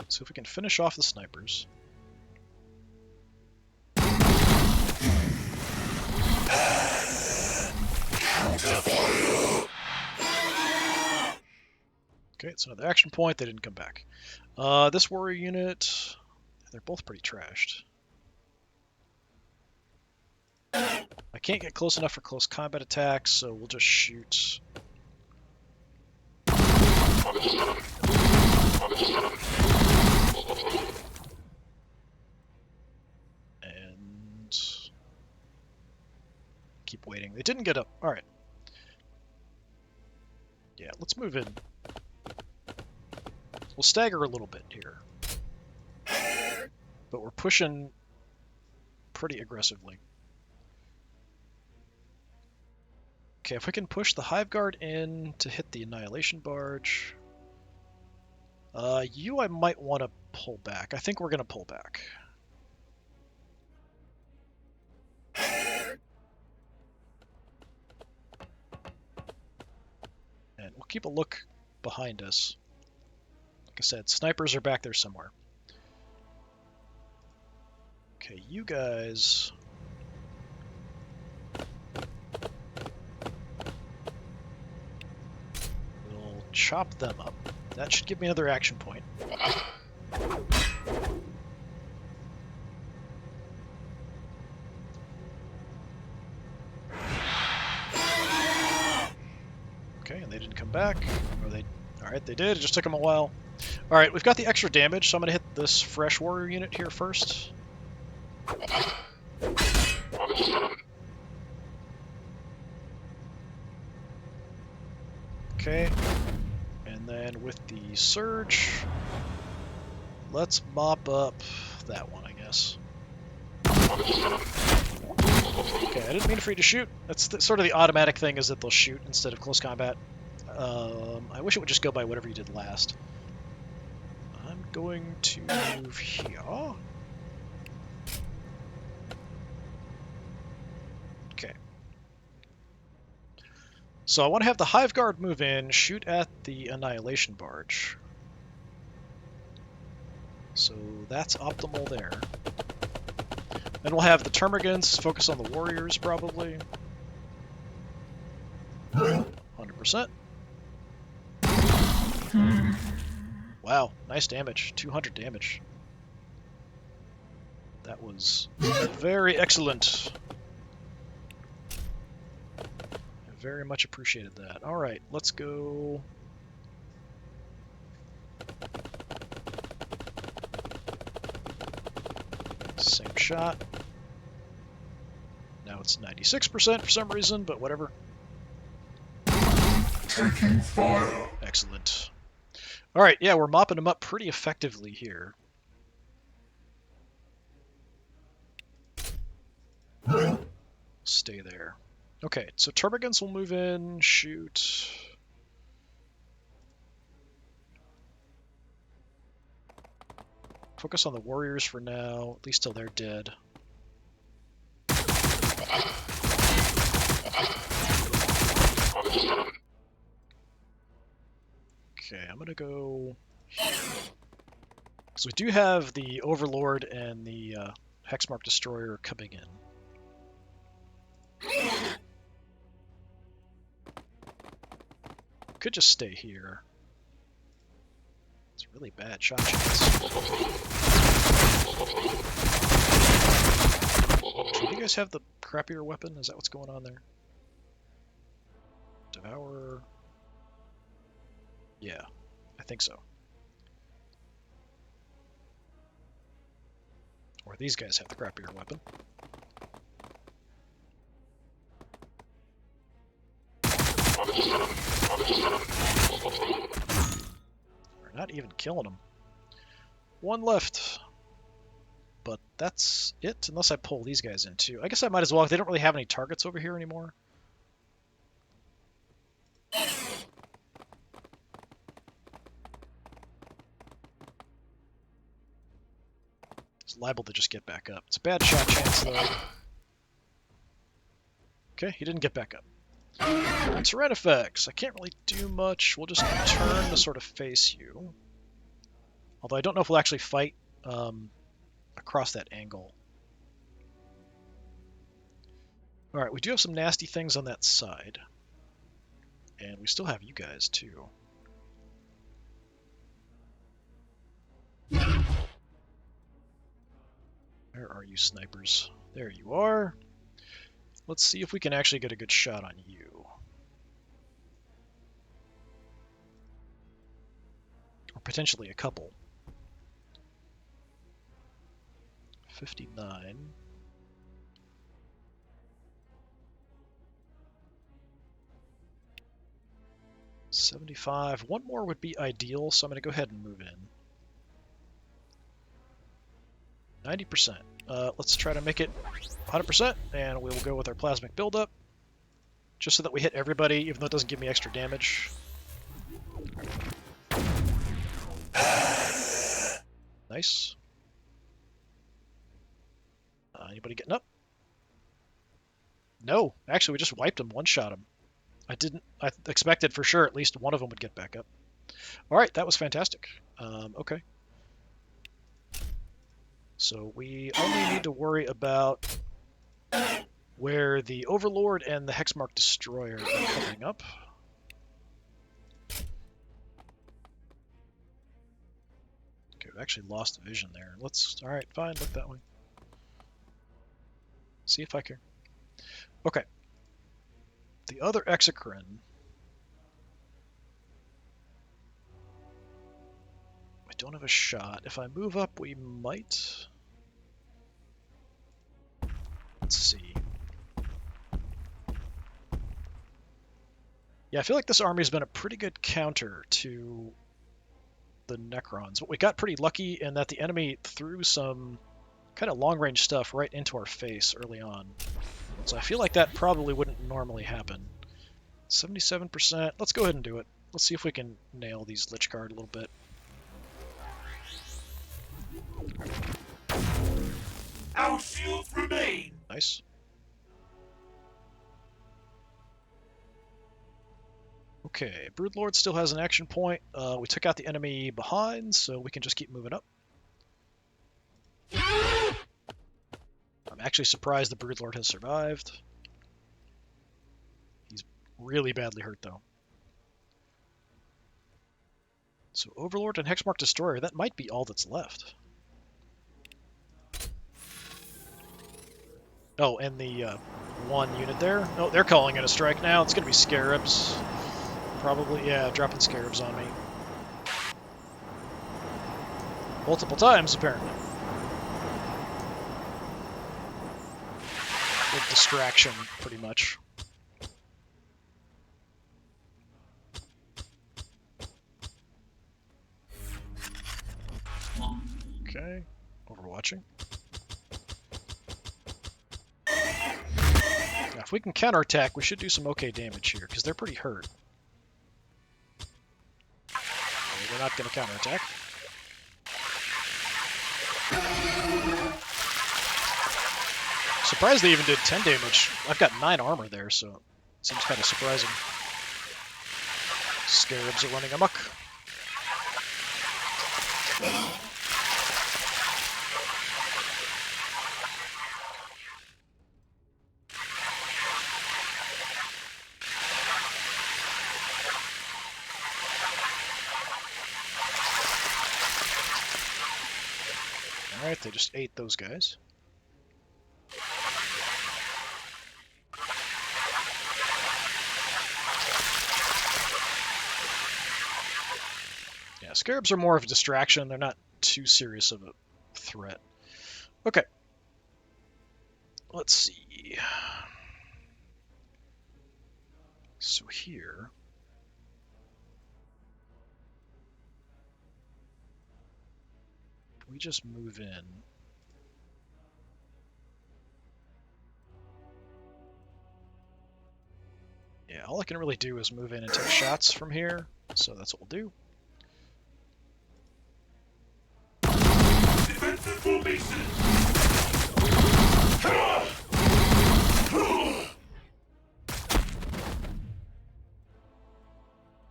So if we can finish off the snipers. Okay, it's another action point. They didn't come back. This warrior unit, they're both pretty trashed. I can't get close enough for close combat attacks, so we'll just shoot. waiting. They didn't get up. All right. Yeah, let's move in. We'll stagger a little bit here. But we're pushing pretty aggressively. Okay, if we can push the Hive Guard in to hit the Annihilation Barge... I might want to pull back. I think we're going to pull back. And we'll keep a look behind us. Like I said, snipers are back there somewhere. Okay, you guys... We'll chop them up. That should give me another action point. Okay, and they didn't come back. Or they... Alright, they did. It just took them a while. Alright, we've got the extra damage, so I'm going to hit this fresh warrior unit here first. Okay. And then with the surge, let's mop up that one, I guess. Okay, I didn't mean for you to shoot. That's sort of the automatic thing, is that they'll shoot instead of close combat. I wish it would just go by whatever you did last. I'm going to move here. Okay. So I want to have the Hive Guard move in, shoot at the Annihilation Barge. So that's optimal there. Then we'll have the Termagants focus on the Warriors, probably. 100%. Wow, nice damage. 200 damage. That was very excellent. I very much appreciated that. Alright, let's go... Same shot. Now it's 96% for some reason, but whatever. Taking fire. Excellent. Alright, yeah, we're mopping them up pretty effectively here. Stay there. Okay, so Termagants will move in, shoot. Focus on the Warriors for now, at least till they're dead. Okay, I'm gonna go here. Because we do have the Overlord and the Hexmark Destroyer coming in. Could just stay here. It's a really bad shot chance. Do you guys have the crappier weapon? Is that what's going on there? Devour... Yeah, I think so. Or these guys have the crappier weapon. We're not even killing them. One left. But that's it, unless I pull these guys in too. I guess I might as well. They don't really have any targets over here anymore. It's liable to just get back up. It's a bad shot chance, though. Okay, he didn't get back up. Terrain effects. I can't really do much. We'll just turn to sort of face you. Although I don't know if we'll actually fight across that angle. Alright, we do have some nasty things on that side. And we still have you guys, too. Where are you, snipers? There you are. Let's see if we can actually get a good shot on you. Or potentially a couple. 59. 75. One more would be ideal, so I'm going to go ahead and move in. 90%. Let's try to make it 100%, and we will go with our plasmic buildup, just so that we hit everybody, even though it doesn't give me extra damage. Nice. Anybody getting up? No, actually we just wiped him, one-shot him. I expected for sure at least one of them would get back up. Alright, that was fantastic. Okay. So we only need to worry about where the Overlord and the Hexmark Destroyer are coming up. Okay, we actually lost the vision there. Alright, fine, look that way. See if I care. Okay. The other Exocrine. I don't have a shot. If I move up, we might. Let's see. Yeah, I feel like this army has been a pretty good counter to the Necrons. But we got pretty lucky in that the enemy threw some kind of long-range stuff right into our face early on. So I feel like that probably wouldn't normally happen. 77%. Let's go ahead and do it. Let's see if we can nail these Lich Guard a little bit. Our shields remain. Nice. Okay, Broodlord still has an action point. We took out the enemy behind, so we can just keep moving up. I'm actually surprised the Broodlord has survived. He's really badly hurt, though. So Overlord and Hexmark Destroyer, that might be all that's left. Oh, and the one unit there. Oh, they're calling it a strike now. It's going to be Scarabs. Probably, yeah, dropping Scarabs on me. Multiple times, apparently. Big distraction, pretty much. Okay, overwatching. Now, if we can counterattack, we should do some okay damage here, because they're pretty hurt. They're not going to counterattack. Surprised they even did 10 damage. I've got 9 armor there, so it seems kind of surprising. Scarabs are running amok. Alright, they just ate those guys. Yeah, Scarabs are more of a distraction. They're not too serious of a threat. Okay. Let's see. So here... we just move in. Yeah, all I can really do is move in and take shots from here, so that's what we'll do. Defensive formation.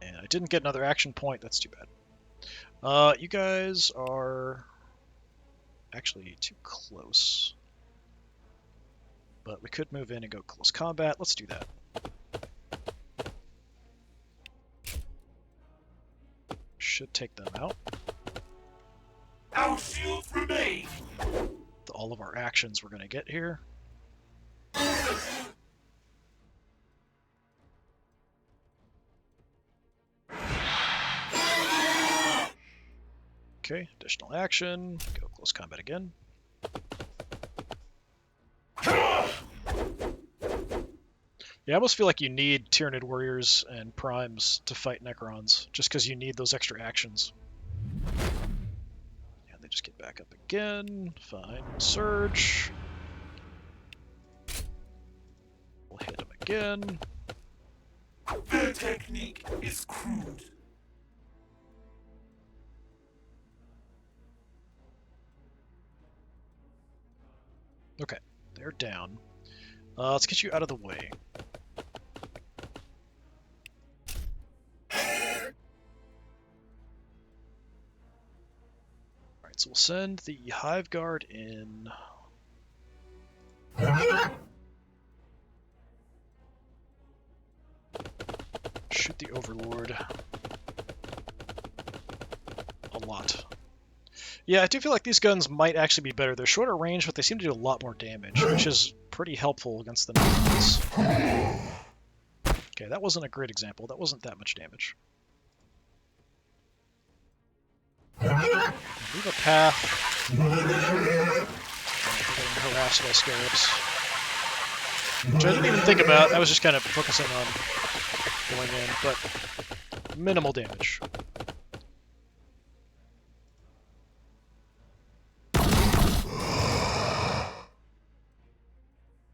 And I didn't get another action point, that's too bad. You guys are actually too close. But we could move in and go close combat. Let's do that. Should take them out. Our shields remain. All of our actions we're going to get here. Okay, additional action. Go close combat again. Yeah, Yeah, I almost feel like you need Tyranid warriors and primes to fight Necrons, just because you need those extra actions. Yeah, they just get back up again. Fine. Surge. We'll hit them again. Their technique is crude. Okay, they're down. Let's get you out of the way. Alright, so we'll send the Hive Guard in. Shoot the Overlord. A lot. Yeah, I do feel like these guns might actually be better. They're shorter range, but they seem to do a lot more damage, which is pretty helpful against the Necrons. Okay, that wasn't a great example. That wasn't that much damage. Leave a path. We're getting harassed by scarabs. Which I didn't even think about. I was just kind of focusing on going in, but minimal damage.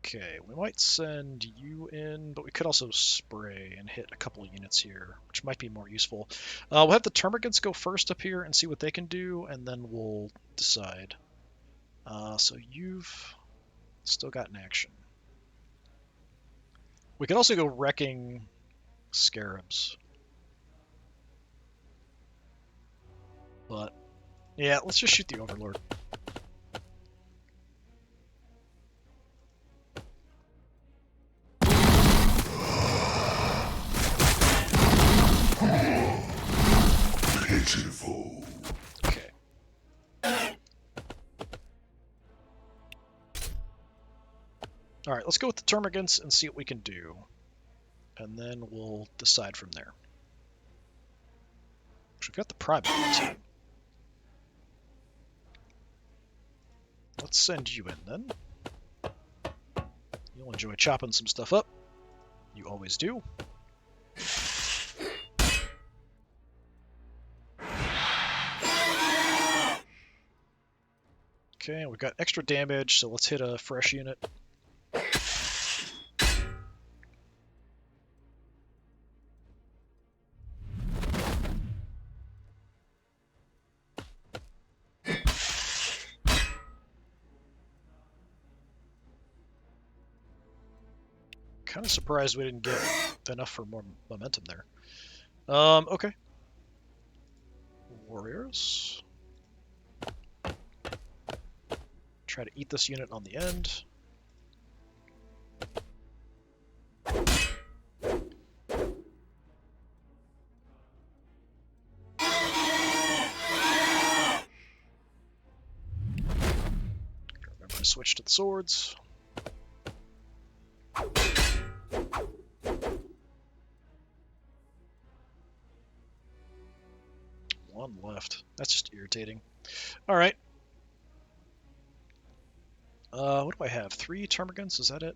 Okay, we might send you in, but we could also spray and hit a couple of units here, which might be more useful. We'll have the Termagants go first up here and see what they can do, and then we'll decide. So you've still got an action. We could also go wrecking scarabs. But, yeah, let's just shoot the Overlord. Pitiful. Okay. Alright, let's go with the Termagants and see what we can do. And then we'll decide from there. We've got the Prime on the team. Let's send you in then. You'll enjoy chopping some stuff up. You always do. Okay, we've got extra damage, so let's hit a fresh unit. Kind of surprised we didn't get enough for more momentum there. Okay. Warriors. Try to eat this unit on the end. Remember to switch to the swords. One left. That's just irritating. Alright. What do I have? 3 Termagants? Is that it?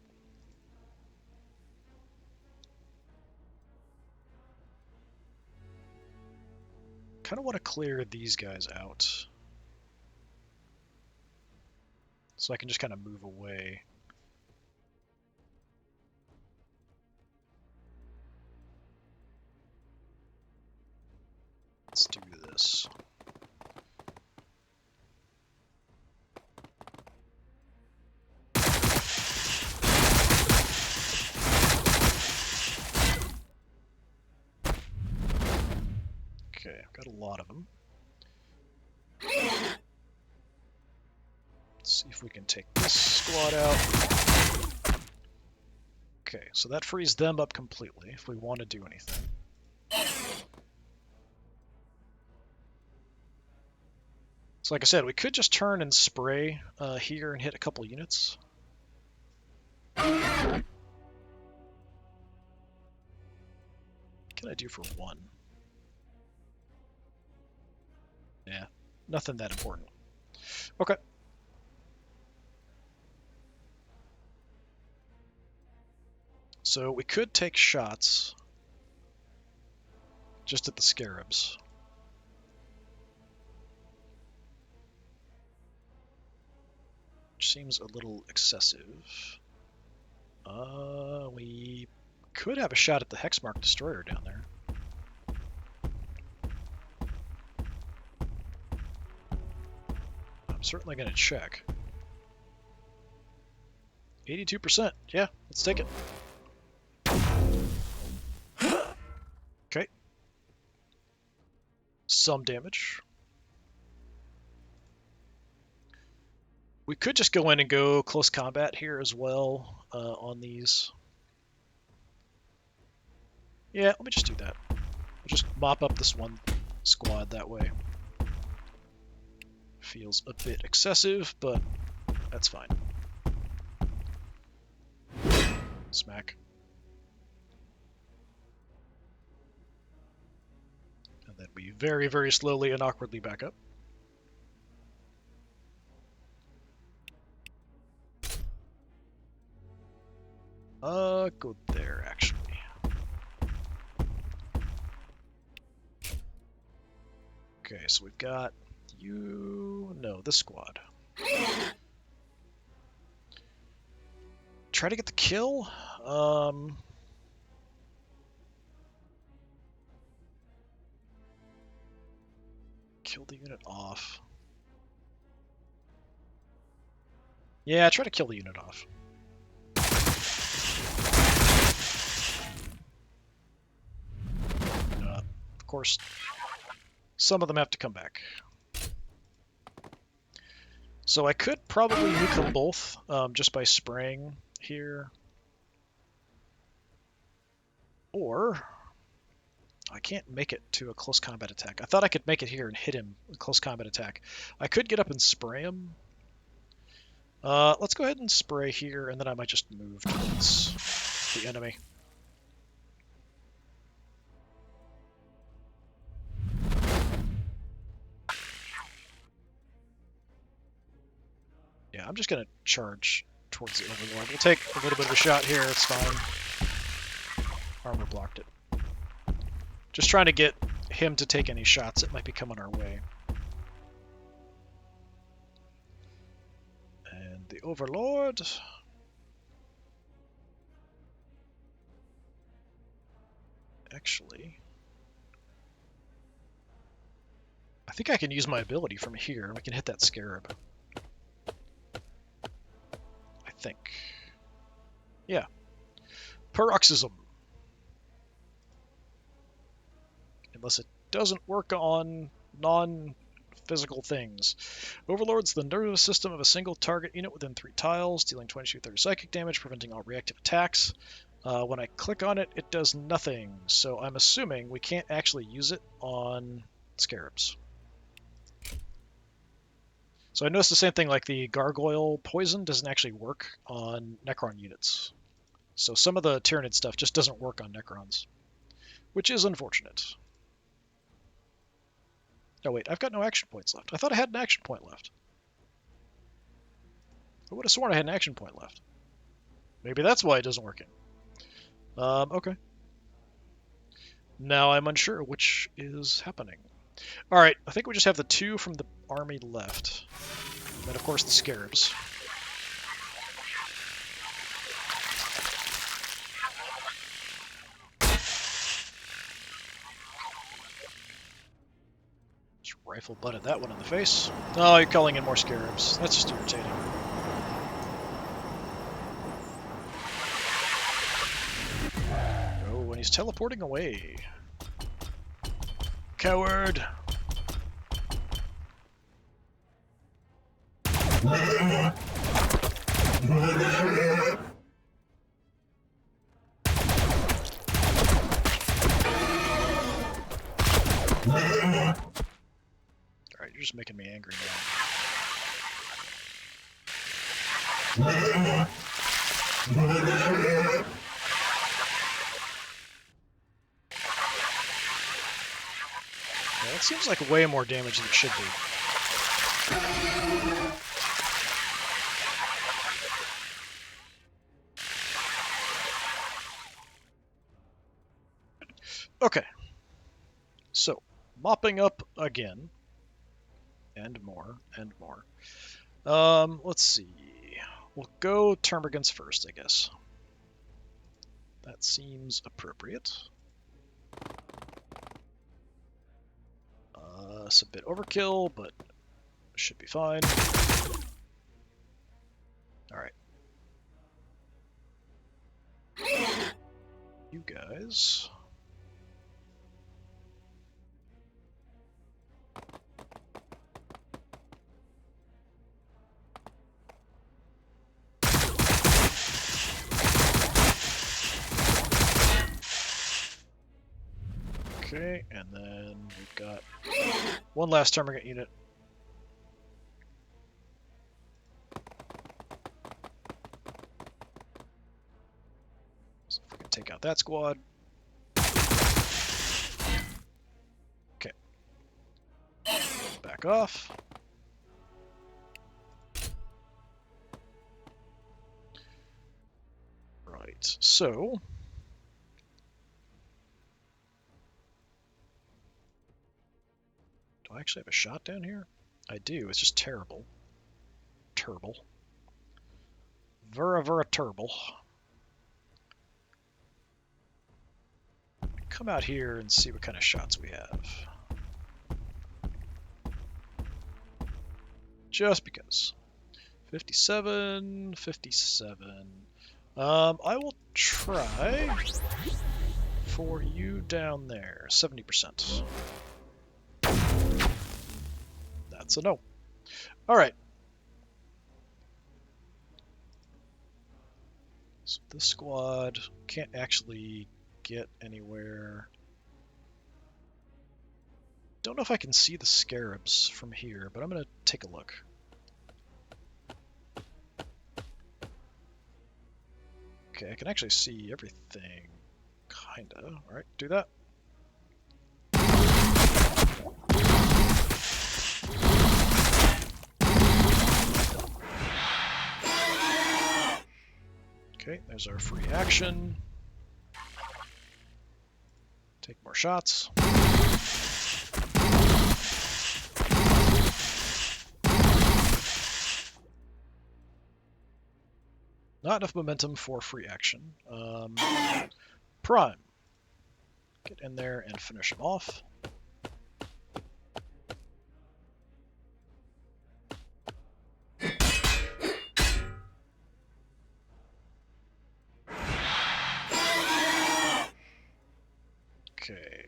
Kind of want to clear these guys out. So I can just kind of move away. Let's do this. Okay, I've got a lot of them. Let's see if we can take this squad out. Okay, so that frees them up completely if we want to do anything. So like I said, we could just turn and spray here and hit a couple units. What can I do for 1? Yeah, nothing that important. Okay. So we could take shots just at the scarabs. Which seems a little excessive. We could have a shot at the Hexmark Destroyer down there. I'm certainly going to check. 82%. Yeah, let's take it. Okay. Some damage. We could just go in and go close combat here as well on these. Yeah, let me just do that. We'll just mop up this one squad that way. Feels a bit excessive, but that's fine. Smack. And then we very, very slowly and awkwardly back up. Go there, actually. Okay, so we've got you... No, this squad. Try to get the kill? Kill the unit off. Yeah, try to kill the unit off. Of course, some of them have to come back. So I could probably nuke them both just by spraying here. Or I can't make it to a close combat attack. I thought I could make it here and hit him with a close combat attack. I could get up and spray him. Let's go ahead and spray here, and then I might just move towards the enemy. Yeah, I'm just going to charge towards the Overlord. We'll take a little bit of a shot here, it's fine. Armor blocked it. Just trying to get him to take any shots that might be coming our way. And the Overlord... Actually... I think I can use my ability from here. We can hit that scarab. I think. Yeah. Paroxysm. Unless it doesn't work on non-physical things. Overlords the nervous system of a single target unit within 3 tiles, dealing 22-30 psychic damage, preventing all reactive attacks. When I click on it, it does nothing. So I'm assuming we can't actually use it on scarabs. So I noticed the same thing, like the gargoyle poison doesn't actually work on Necron units. So some of the Tyranid stuff just doesn't work on Necrons, which is unfortunate. Oh wait, I've got no action points left. I thought I had an action point left. I would have sworn I had an action point left. Maybe that's why it doesn't work in. Okay. Now I'm unsure which is happening. Alright, I think we just have the 2 from the army left. And then of course the scarabs. Just rifle butted that one in the face. Oh, you're calling in more scarabs. That's just irritating. Oh, and he's teleporting away. Coward! Alright, you're just making me angry now. That seems like way more damage than it should be. mopping up again. And more, and more. Let's see. We'll go termagants first, I guess. That seems appropriate. It's a bit overkill, but should be fine. Alright. You guys... Okay, and then we've got one last termagant unit. So if we can take out that squad. Okay. Back off. Right, so... Do I actually have a shot down here? I do, it's just terrible. Turble. Vera turble. Come out here and see what kind of shots we have. Just because. 57, 57. I will try for you down there. 70%. That's a no. Alright. So this squad can't actually get anywhere. Don't know if I can see the scarabs from here, but I'm going to take a look. Okay, I can actually see everything. Kinda. Alright, do that. Okay, there's our free action. Take more shots. Not enough momentum for free action. Prime. Get in there and finish him off. Okay.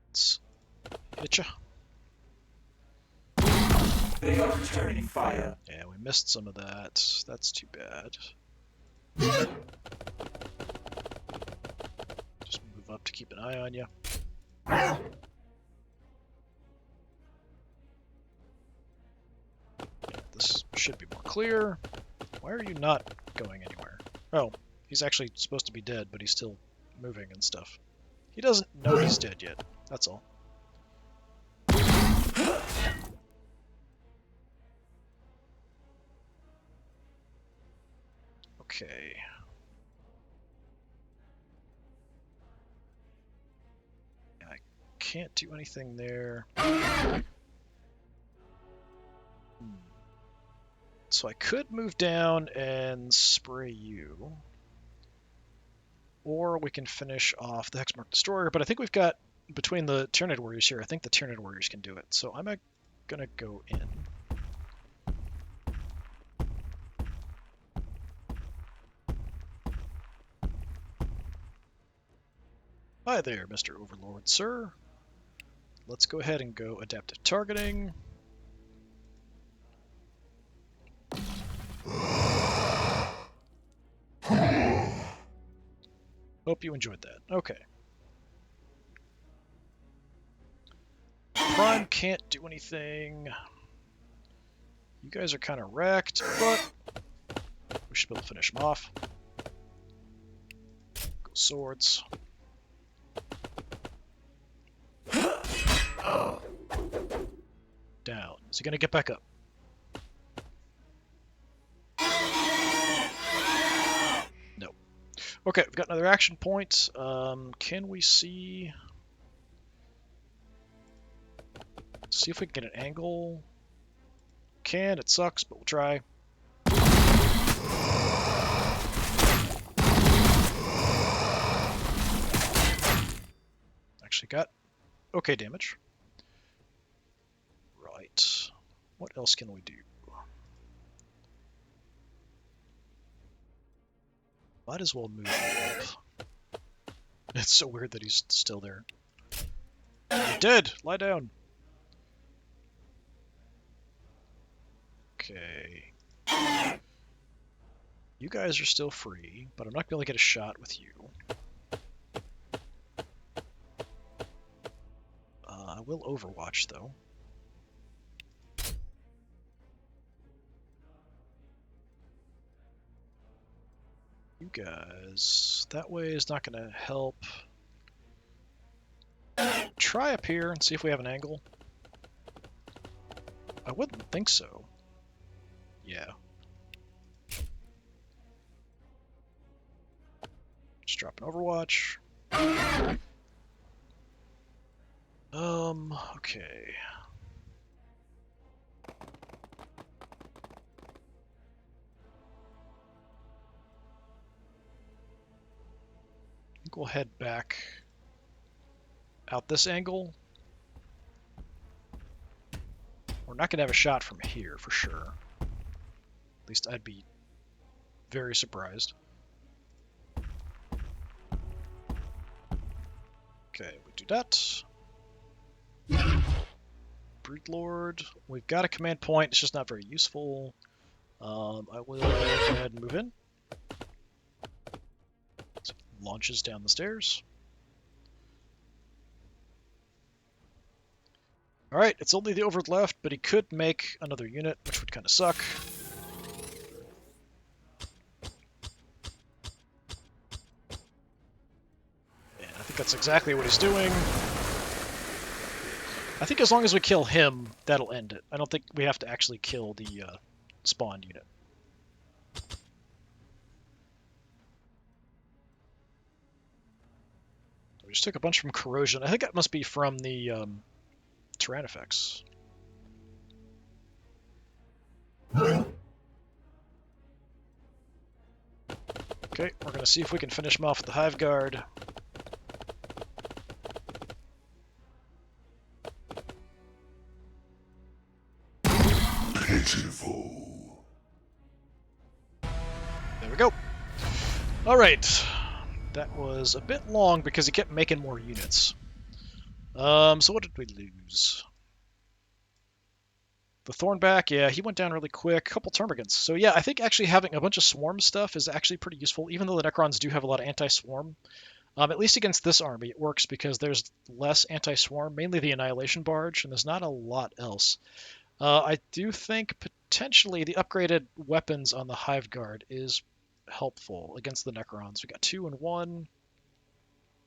Let's hit ya. They are returning fire. Yeah, we missed some of that. That's too bad. Just move up to keep an eye on you. This should be more clear. Why are you not going anywhere? Oh, he's actually supposed to be dead, but he's still moving and stuff. He doesn't know he's dead yet, that's all. Okay. I can't do anything there. So I could move down and spray you. Or we can finish off the Hexmark Destroyer, but I think we've got, between the Tyranid Warriors here, I think the Tyranid Warriors can do it. So I'm gonna go in. Hi there, Mr. Overlord, sir. Let's go ahead and go adaptive targeting. Hope you enjoyed that. Okay. Prime can't do anything. You guys are kind of wrecked, but we should be able to finish them off. Go swords. Down. Is he going to get back up? Okay, we've got another action point. Can we see if we can get an angle? Can. It sucks, but we'll try. Actually got okay damage. Right. What else can we do? Might as well move up. It's so weird that he's still there. You're dead! Lie down! Okay. You guys are still free, but I'm not going to get a shot with you. I will overwatch, though. You guys... That way is not going to help. Try up here and see if we have an angle. I wouldn't think so. Yeah. Just drop an overwatch. Okay. I think we'll head back out this angle. We're not going to have a shot from here, for sure. At least I'd be very surprised. Okay, we do that. Broodlord. We've got a command point, it's just not very useful. I will go ahead and move in. So launches down the stairs. Alright, it's only the Overlord left, but he could make another unit, which would kind of suck. And I think that's exactly what he's doing. I think as long as we kill him, that'll end it. I don't think we have to actually kill the spawn unit. We just took a bunch from corrosion. I think that must be from the Tyranids. Okay, we're going to see if we can finish him off with the Hive Guard. Pitiful. There we go. Alright. That was a bit long because he kept making more units. So what did we lose? The Thornback, yeah, he went down really quick. A couple Termagants. So yeah, I think actually having a bunch of swarm stuff is actually pretty useful, even though the Necrons do have a lot of anti-swarm. At least against this army, it works because there's less anti-swarm, mainly the Annihilation Barge, and there's not a lot else. I do think potentially the upgraded weapons on the Hive Guard is helpful against the Necrons. We got 2 and 1.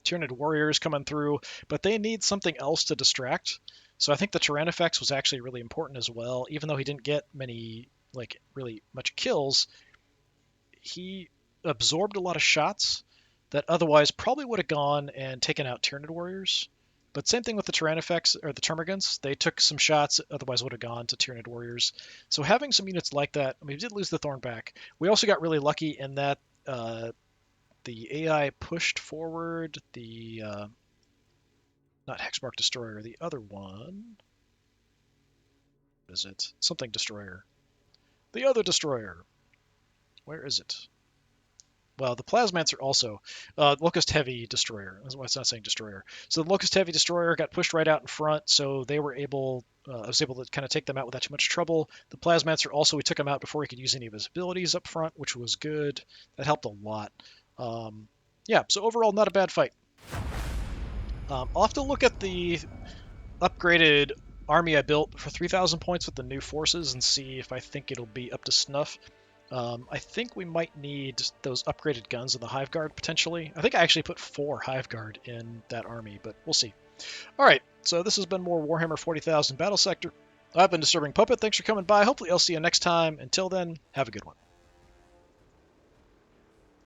Tyranid warriors coming through, but they need something else to distract. So I think the Tyranids was actually really important as well. Even though he didn't get many, like, really much kills, he absorbed a lot of shots that otherwise probably would have gone and taken out Tyranid warriors. But same thing with the Tyranids, or the Termagants. They took some shots, otherwise would have gone to Tyranid warriors. So having some units like that, I mean, we did lose the Thornback. We also got really lucky in that the AI pushed forward the, not Hexmark Destroyer, the other one. What is it? Something Destroyer. The other Destroyer. Where is it? Well, the Plasmancer also. Locust Heavy Destroyer. That's why it's not saying Destroyer. So the Locust Heavy Destroyer got pushed right out in front, so they were able, I was able to kind of take them out without too much trouble. The Plasmancer also, we took him out before he could use any of his abilities up front, which was good. That helped a lot. Yeah, so overall, not a bad fight. I'll have to look at the upgraded army I built for 3,000 points with the new forces and see if I think it'll be up to snuff. I think we might need those upgraded guns in the Hive Guard, potentially. I think I actually put 4 Hive Guard in that army, but we'll see. Alright, so this has been more Warhammer 40,000 Battlesector. I've been Disturbing Puppet. Thanks for coming by. Hopefully I'll see you next time. Until then, have a good one.